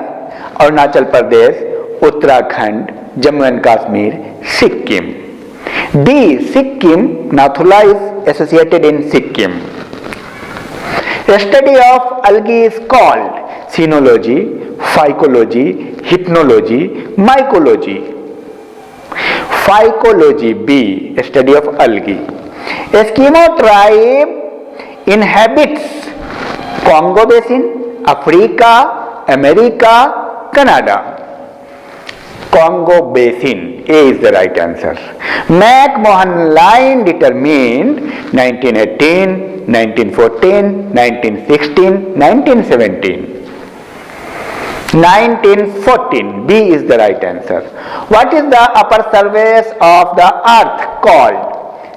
Arunachal Pradesh, Uttarakhand, Jammu and Kashmir, Sikkim. D, Sikkim. Nathula is associated in Sikkim. The study of algae is called sinology, phycology, hypnology, mycology. Phycology, B, study of algae. Eskimo tribe inhabits Congo Basin, Africa, America, Canada. Congo Basin, A is the right answer. McMahon line determined 1918, 1914, 1916, 1917. 1914, B is the right answer. What is the upper surface of the earth called?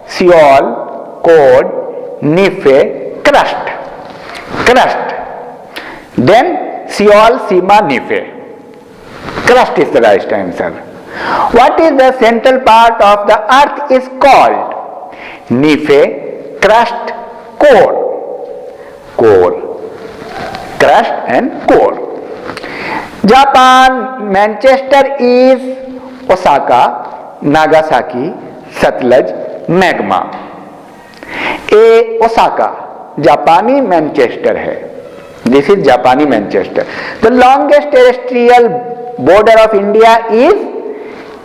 Seol, core, Nephe, crust. Crust. Then Seol, Sima, Nephe. Crust is the right answer. What is the central part of the earth is called? Nephe, crust, core. Core. Crust and core. Japan, Manchester is Osaka, Nagasaki, Sutlej, Magma. A. Osaka, Japani Manchester है. This is Japani Manchester. The longest terrestrial border of India is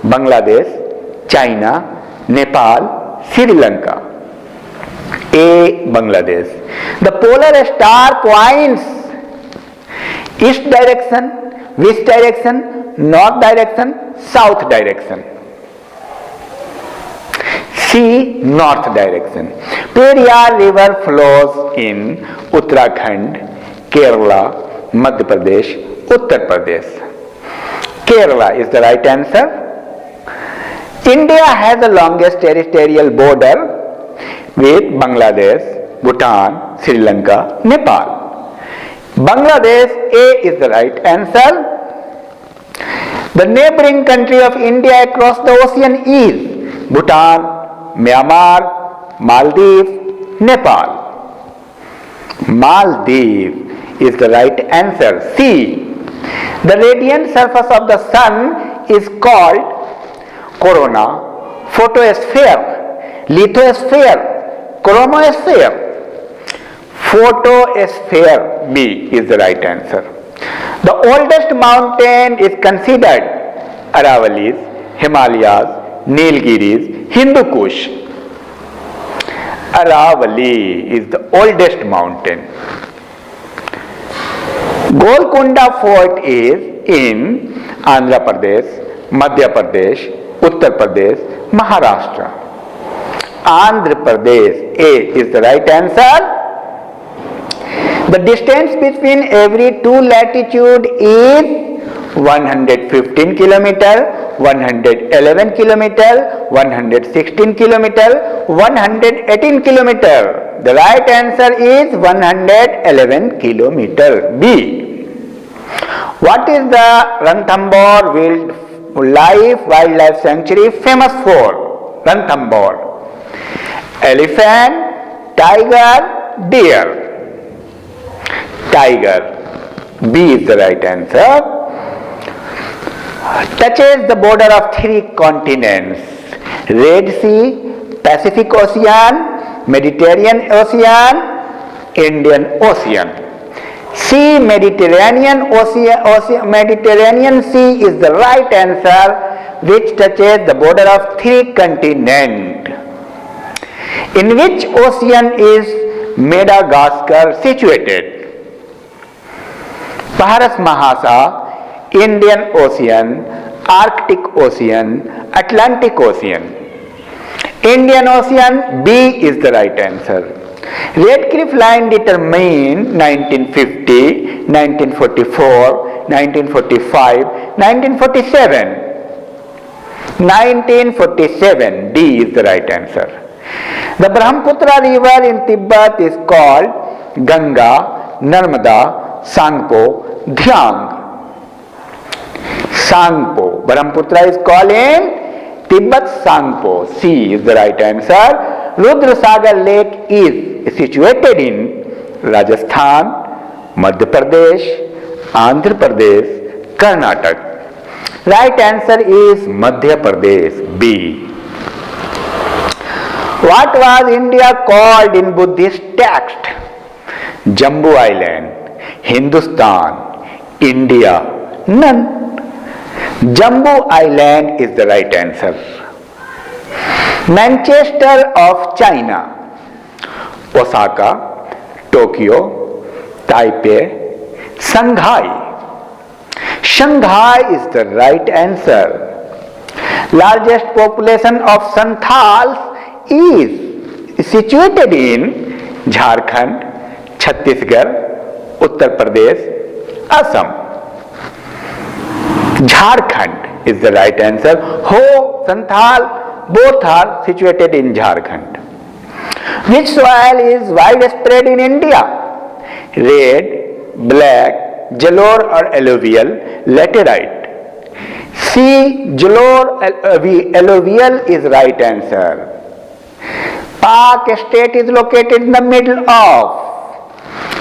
Bangladesh, China, Nepal, Sri Lanka. A. Bangladesh. The polar star points east direction, west direction, north direction, south direction. C. North direction. Periyar river flows in Uttarakhand, Kerala, Madhya Pradesh, Uttar Pradesh. Kerala is the right answer. India has the longest territorial border with Bangladesh, Bhutan, Sri Lanka, Nepal. Bangladesh, A is the right answer. The neighboring country of India across the ocean is Bhutan, Myanmar, Maldives, Nepal. Maldives is the right answer. C. The radiant surface of the sun is called corona, photosphere, lithosphere, chromosphere. Photosphere B is the right answer. The oldest mountain is considered Aravallis, Himalayas, Nilgiris, Hindu Kush. Aravalli is the oldest mountain. Golconda Fort is in Andhra Pradesh, Madhya Pradesh, Uttar Pradesh, Maharashtra. Andhra Pradesh, A is the right answer. The distance between every two latitude is 115 kilometer, 111 kilometer, 116 kilometer, 118 kilometer. The right answer is 111 kilometer. B. What is the Ranthambore Wildlife Sanctuary famous for? Ranthambore. Elephant, tiger, deer. Tiger. B is the right answer. Touches the border of three continents: Red Sea, Pacific Ocean, Mediterranean Ocean, Indian Ocean. C, Mediterranean Sea is the right answer, which touches the border of three continents. In which ocean is Madagascar situated? Paras Mahasa, Indian Ocean, Arctic Ocean, Atlantic Ocean. Indian Ocean, B is the right answer. Redcliffe Line determined 1950, 1944, 1945, 1947. 1947, D is the right answer. The Brahmaputra river in Tibet is called Ganga, Narmada, Sangpo, Dhyang. Sangpo. Brahmaputra is called in Tibet Sangpo. C is the right answer. Rudrasagar Lake is situated in Rajasthan, Madhya Pradesh, Andhra Pradesh, Karnataka. Right answer is Madhya Pradesh. B. What was India called in Buddhist text? Jambu Island, Hindustan, India. None. Jambu Island is the right answer. Manchester of China: Osaka, Tokyo, Taipei, Shanghai. Shanghai is the right answer. Largest population of Santals is situated in Jharkhand, Chhattisgarh, Uttar Pradesh, Assam. Jharkhand is the right answer. Ho, Santhal, both are situated in Jharkhand. Which soil is widespread in India? Red, black, Jalor or alluvial, laterite. C, Jalor alluvial is right answer. Pak state is located in the middle of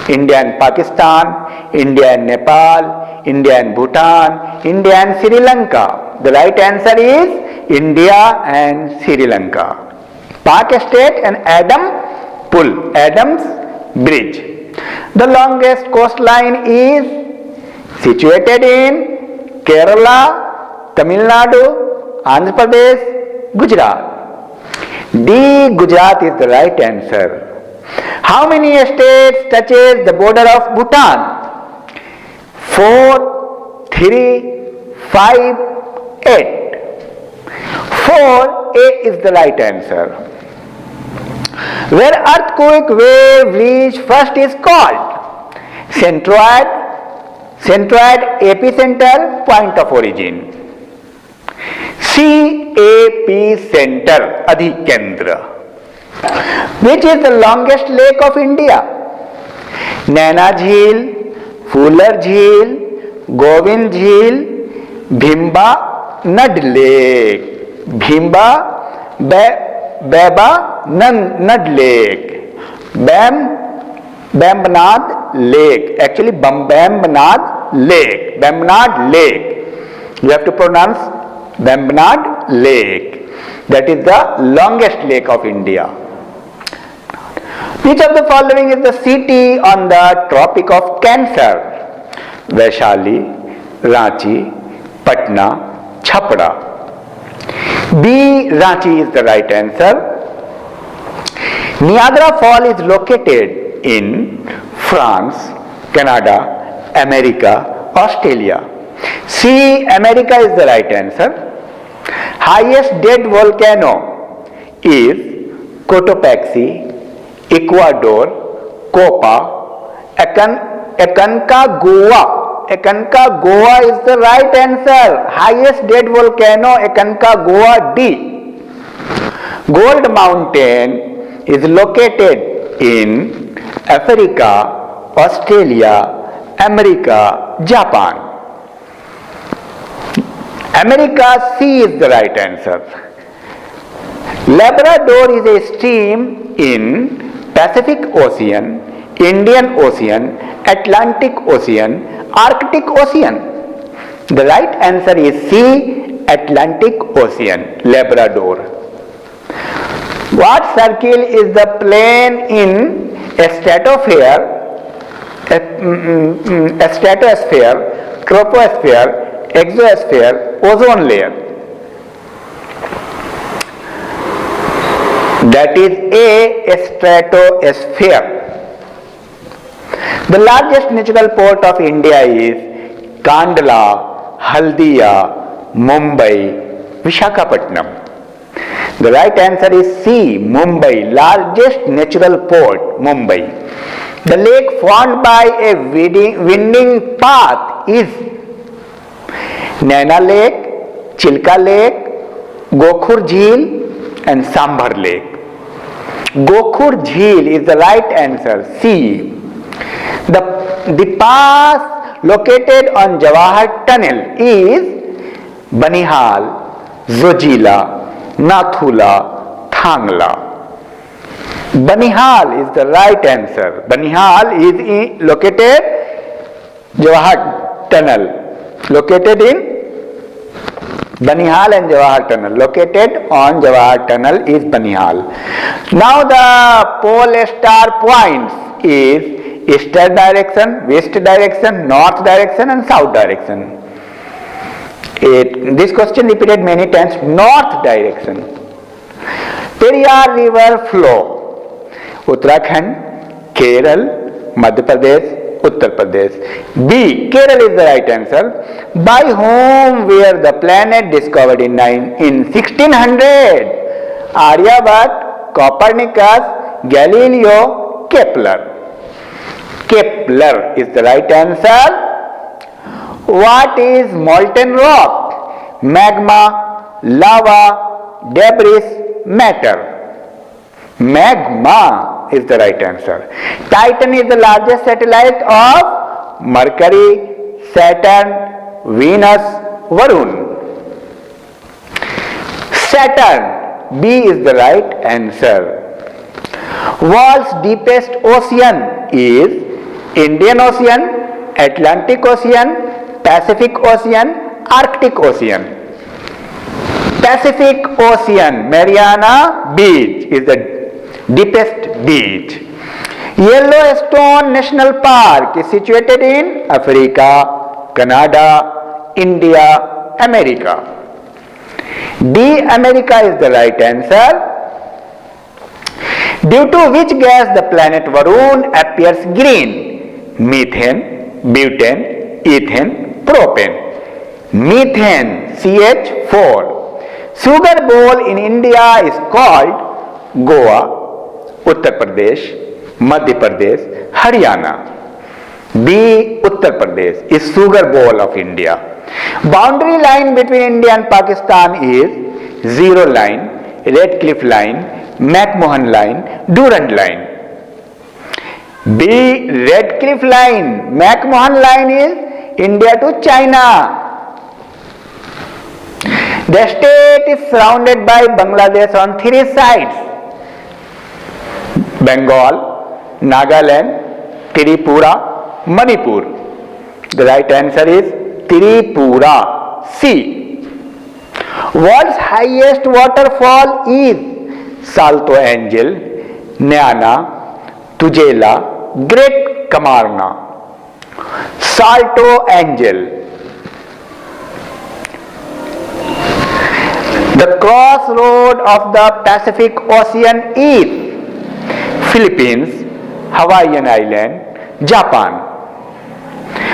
India and Pakistan, India and Nepal, India and Bhutan, India and Sri Lanka. The right answer is India and Sri Lanka. Pak state and Adams Bridge. The longest coastline is situated in Kerala, Tamil Nadu, Andhra Pradesh, Gujarat. D, Gujarat is the right answer. How many states touches the border of Bhutan? 4, 3, 5, 8. 4, A is the right answer. Where earthquake wave reach first is called? Centroid, epicenter, point of origin. C, epicenter, adhikendra. Which is the longest lake of India? Naina Jheel, Fular Jheel, Govind Jheel, Bhimba Nad Lake. Bhimba Beba Nad Lake. Bambanad Lake. Actually Bambanad Lake. Bambanad Lake. You have to pronounce Vembanad Lake. That is the longest lake of India. Which of the following is the city on the Tropic of Cancer? Vaishali, Ranchi, Patna, Chhapra. B. Ranchi is the right answer. Niagara Falls is located in France, Canada, America, Australia. C. America is the right answer. Highest dead volcano is Cotopaxi, Ecuador, Copa, Aconcagua. Aconcagua is the right answer. Highest dead volcano, Aconcagua. D. Gold Mountain is located in Africa, Australia, America, Japan. America. C is the right answer. Labrador is a stream in Pacific Ocean, Indian Ocean, Atlantic Ocean, Arctic Ocean. The right answer is C. Atlantic Ocean, Labrador. What circle is the plane in a stratosphere, troposphere, exosphere, ozone layer? That is a stratosphere. The largest natural port of India is Kandla, Haldia, Mumbai, Visakhapatnam. The right answer is C. Mumbai, largest natural port, Mumbai. The lake formed by a winding path is Naina Lake, Chilka Lake, Gokhur Jheel and Sambhar Lake. Gokhur Jheel is the right answer, C. The pass located on Jawahar Tunnel is Banihal, Zojila, Nathula, Thangla. Banihal is the right answer. Banihal is located Jawahar Tunnel, located in Banihal and Jawahar Tunnel. Located on Jawahar Tunnel is Banihal. Now the pole star points is eastern direction, west direction, north direction and south direction. This question repeated many times. North direction. Periyar river flow Uttarakhand, Kerala, Madhya Pradesh, Uttar Pradesh. B. Kerala is the right answer. By whom were the planet discovered in 1600? Aryabhat, Copernicus, Galileo, Kepler. Kepler is the right answer. What is molten rock? Magma, lava, debris, matter. Magma is the right answer. Titan is the largest satellite of Mercury, Saturn, Venus, Varun. Saturn. B is the right answer. World's deepest ocean is Indian Ocean, Atlantic Ocean, Pacific Ocean, Arctic Ocean. Pacific Ocean, Mariana Beach is the deepest beach. Yellowstone National Park is situated in Africa, Canada, India, America. D. America is the right answer. Due to which gas the planet Varun appears green? Methane, butane, ethane, propane. Methane, CH4. Sugar bowl in India is called Goa, Uttar Pradesh, Madhya Pradesh, Haryana. B. Uttar Pradesh is sugar bowl of India. Boundary line between India and Pakistan is Zero Line, Red Cliff Line, McMahon Line, Durand Line. B. Red Cliff Line. McMahon Line is India to China. The state is surrounded by Bangladesh on three sides: Bengal, Nagaland, Tripura, Manipur. The right answer is Tripura, C. World's highest waterfall is Salto Angel, Nyana, Tujela, Great Kamarna. Salto Angel. The crossroad of the Pacific Ocean is Philippines, Hawaiian Island, Japan.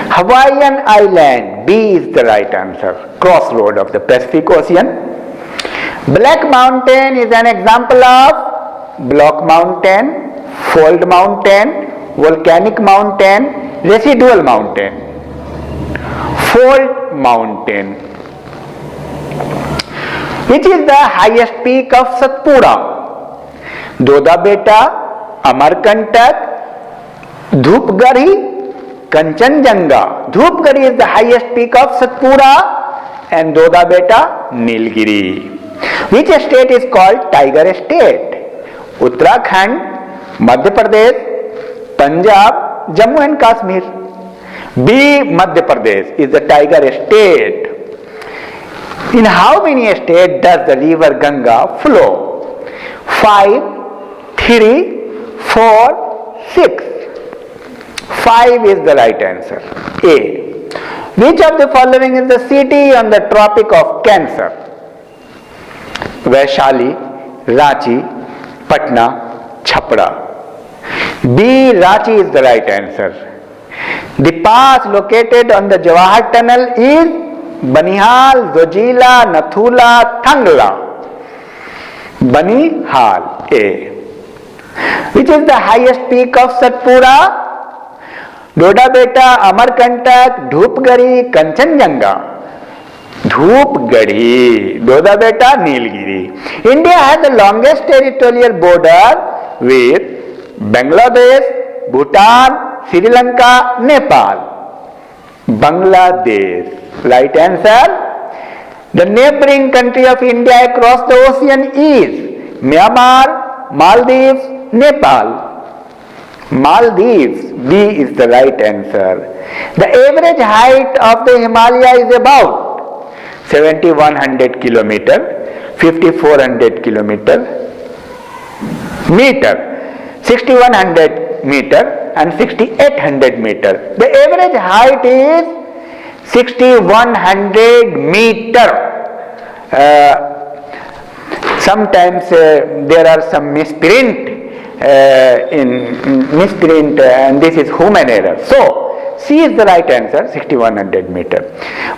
Hawaiian Island, B is the right answer. Crossroad of the Pacific Ocean. Black Mountain is an example of Block Mountain, Fold Mountain, Volcanic Mountain, Residual Mountain. Fold Mountain. Which is the highest peak of Satpura? Doda Beta, Amarkantak, Dhupgarhi, Kanchenjunga. Dhupgarhi is the highest peak of Satpura and Doda Beta, Nilgiri. Which state is called Tiger State? Uttarakhand, Madhya Pradesh, Punjab, Jammu and Kashmir. B. Madhya Pradesh is the Tiger State. In how many states does the river Ganga flow? 5, 3, 4, 6. 5 is the right answer. A. Which of the following is the city on the Tropic of Cancer? Vaishali, Ranchi, Patna, Chhapra. B. Ranchi is the right answer. The pass located on the Jawahar Tunnel is Banihal, Zojila, Nathula, Thangla. Banihal, A. Which is the highest peak of Satpura? Doda Beta, Amarkantak, Dhupgarhi, Kanchenjunga. Dhupgarhi, Doda Beta, Nilgiri. India has the longest territorial border with Bangladesh, Bhutan, Sri Lanka, Nepal. Bangladesh. Right answer. The neighboring country of India across the ocean is Myanmar, Maldives, Nepal. Maldives. B is the right answer. The average height of the Himalaya is about 7100 kilometer, 5400 kilometer, meter, 6100 meter and 6800 meter. The average height is 6100 meter. Sometimes there are some misprint and this is human error. So C is the right answer, 6100 meter.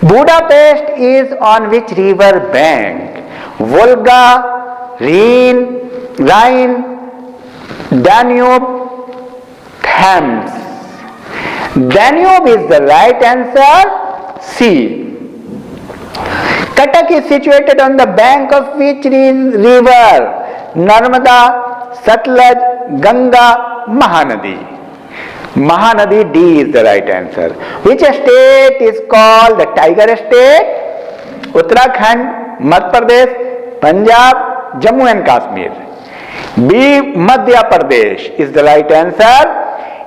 Budapest is on which river bank? Volga, Rhine, Danube, Thames. Danube is the right answer. C. Cuttack is situated on the bank of which river? Narmada, Satluj, Ganga, Mahanadi. Mahanadi, D is the right answer. Which state is called the Tiger State? Uttarakhand, Madhya Pradesh, Punjab, Jammu and Kashmir. B. Madhya Pradesh is the right answer.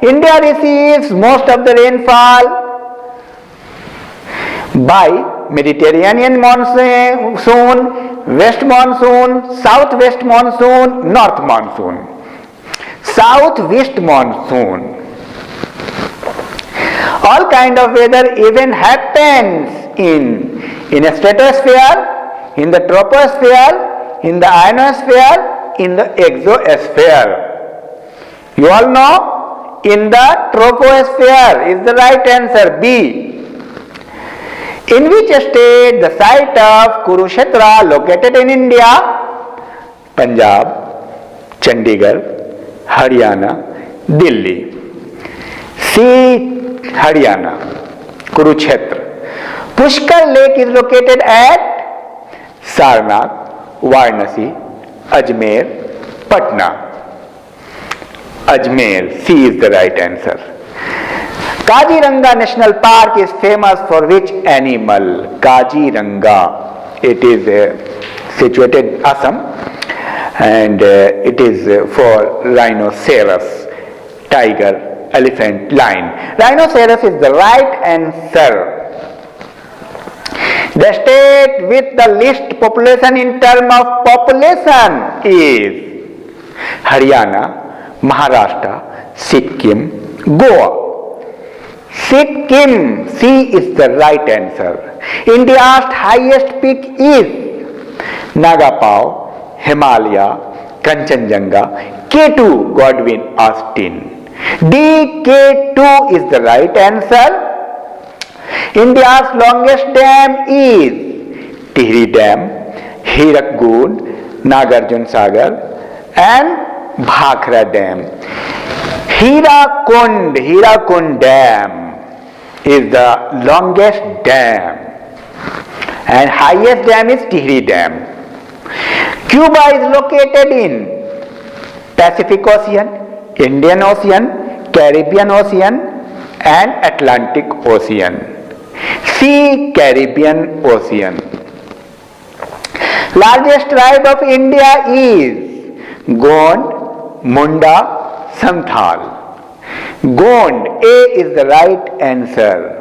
India receives most of the rainfall by Mediterranean monsoon, west monsoon, southwest monsoon, north monsoon. Southwest monsoon. All kind of weather even happens in a stratosphere, in the troposphere, in the ionosphere, in the exosphere. You all know, in the troposphere is the right answer. B. In which state the site of Kurukshetra located in India? Punjab, Chandigarh, Haryana, Delhi. C. Haryana, Kurukshetra. Pushkar Lake is located at Sarnath, Varanasi, Ajmer, Patna. Ajmer, C is the right answer. Kaziranga National Park is famous for which animal? Kaziranga. It is situated in Assam and it is for rhinoceros, tiger, elephant, lion. Rhinoceros is the right answer. The state with the least population in term of population is Haryana, Maharashtra, Sikkim, Goa. Sikkim, C is the right answer. India's highest peak is Nagapao, Himalaya, Kanchenjunga, K2, Godwin Austen. D, K2 is the right answer. India's longest dam is Tihri Dam, Hirakud, Nagarjun Sagar and Bhakra Dam. Hirakund Dam is the longest dam and highest dam is Tihri Dam. Cuba is located in Pacific Ocean, Indian Ocean, Caribbean Ocean and Atlantic Ocean. C, Caribbean Ocean. Largest tribe of India is Gond, Munda, Santhal. Gond, A is the right answer.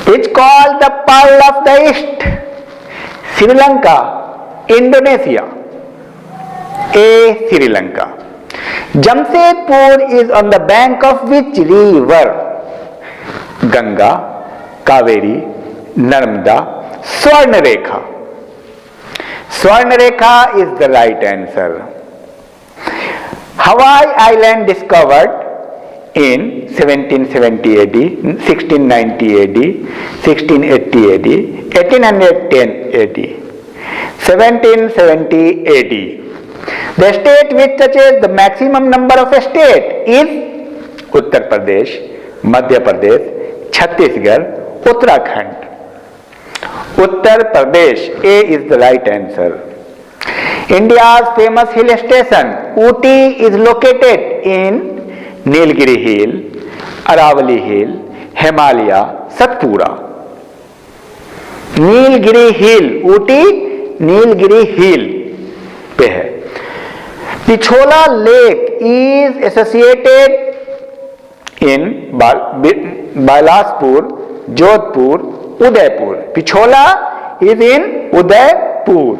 It's called the Pearl of the East. Sri Lanka, Indonesia. A, Sri Lanka. Jamshedpur is on the bank of which river? Ganga, Kaveri, Narmada, Swarnarekha. Swarnarekha is the right answer. Hawaii Island discovered in 1770 AD, 1690 AD, 1680 AD, 1810 AD, 1770 AD. The state which touches the maximum number of states is Uttar Pradesh, Madhya Pradesh, Chhattisgarh, Uttarakhand. Uttar Pradesh, A is the right answer. India's famous hill station Ooty is located in Nilgiri Hill, Aravali Hill, Himalaya, Satpura. Nilgiri Hill, Ooty Nilgiri Hill पे है. Pichola Lake is associated in Bilaspur, Jodhpur, Udaipur. Pichola is in Udaipur.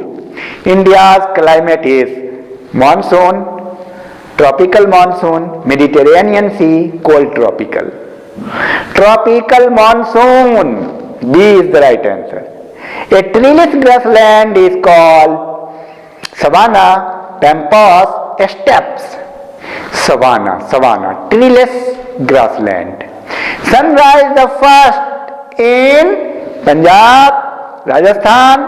India's climate is monsoon, tropical monsoon, Mediterranean Sea, cold tropical. Tropical monsoon, B is the right answer. A treeless grassland is called savanna, pampas, steppes. Savanna, treeless grassland. Sunrise the first in Punjab, Rajasthan,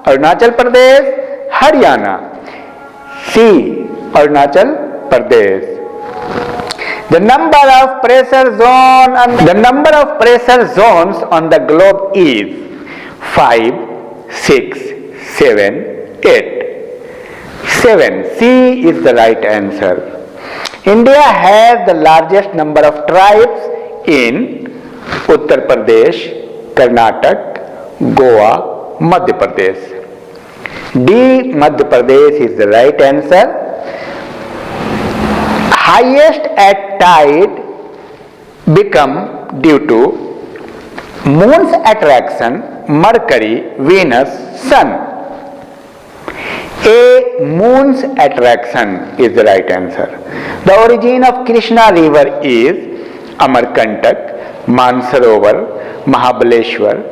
Arunachal Pradesh, Haryana. C, Arunachal Pradesh. The number of pressure zones on the globe is 5, 6, 7, 8. 7. C is the right answer. India has the largest number of tribes in Uttar Pradesh, Karnataka, Goa, Madhya Pradesh. D, Madhya Pradesh is the right answer. Highest at tide become due to moon's attraction, Mercury, Venus, Sun. A, moon's attraction is the right answer. The origin of Krishna river is Amarkantak, Mansarovar, Mahabaleshwar,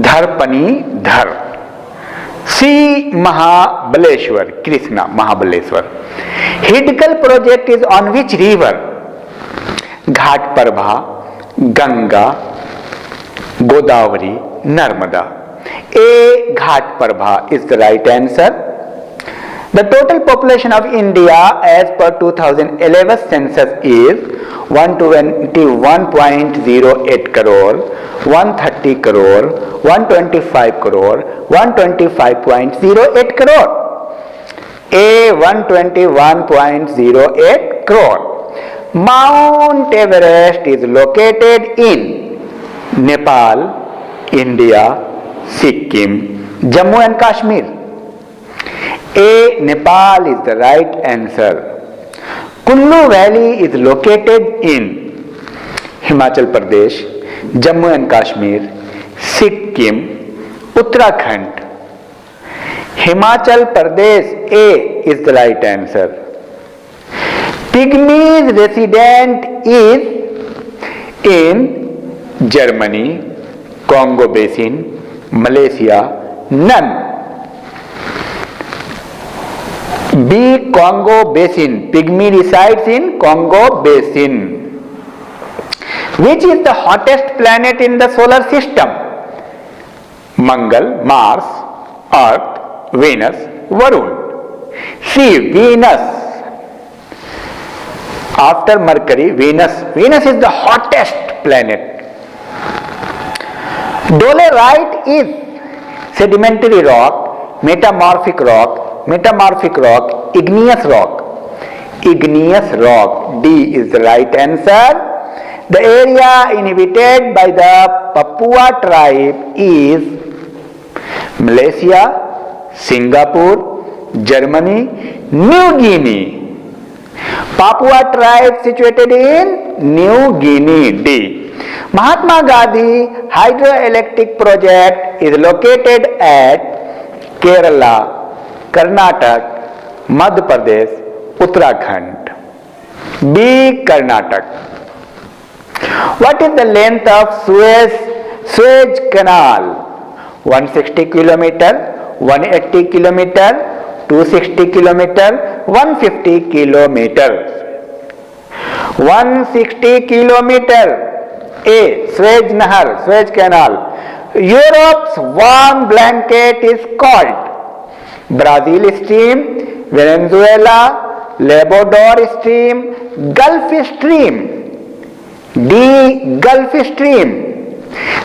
Dharpani Dhar. C, Mahabaleshwar, Krishna, Mahabaleshwar. Hidkal project is on which river? Ghat Prabha, Ganga, Godavari, Narmada. A, Ghat Prabha is the right answer. The total population of India as per 2011 census is 121.08 crore, 130 crore, 125 crore, 125.08 crore. A, 121.08 crore. Mount Everest is located in Nepal, India, Sikkim, Jammu and Kashmir. A, Nepal is the right answer. Kullu Valley is located in Himachal Pradesh, Jammu and Kashmir, Sikkim, Uttarakhand. Himachal Pradesh, A is the right answer. Pygmies resident is in Germany, Congo Basin, Malaysia, none. B, Congo Basin. Pygmy resides in Congo Basin. Which is the hottest planet in the solar system? Mangal, Mars, Earth, Venus, Varun. C, Venus. After Mercury, Venus. Venus is the hottest planet. Dolerite is sedimentary rock, metamorphic rock, igneous rock. Igneous rock. D is the right answer. The area inhabited by the Papua tribe is Malaysia, Singapore, Germany, New Guinea. Papua tribe situated in New Guinea. D. Mahatma Gandhi hydroelectric project is located at Kerala, Karnataka, Madhya Pradesh, Uttarakhand. B. Karnataka. What is the length of Suez Canal? 160 km, 180 km, 260 km, 150 km. 160 km. A. Suez Nahar, Suez Canal. Europe's warm blanket is called Brazil Stream, Venezuela, Labrador Stream, Gulf Stream. D. Gulf Stream.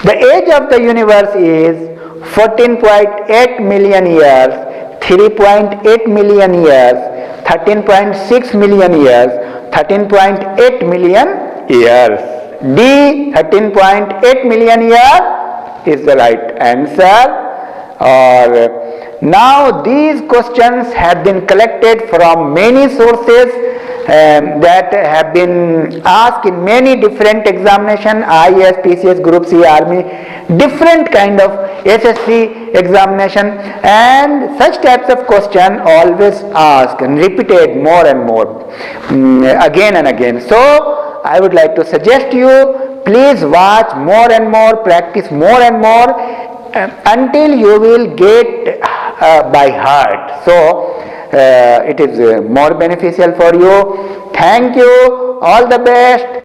The age of the universe is 14.8 million years, 3.8 million years, 13.6 million years, 13.8 million years. D. 13.8 million years is the right answer. Now these questions have been collected from many sources that have been asked in many different examination, IAS, PCS, Group C, Army, different kind of SSC examination, and such types of question always asked and repeated more and more again and again. So I would like to suggest you, please watch more and more, practice more and more until you will get by heart. So it is more beneficial for you. Thank you. All the best.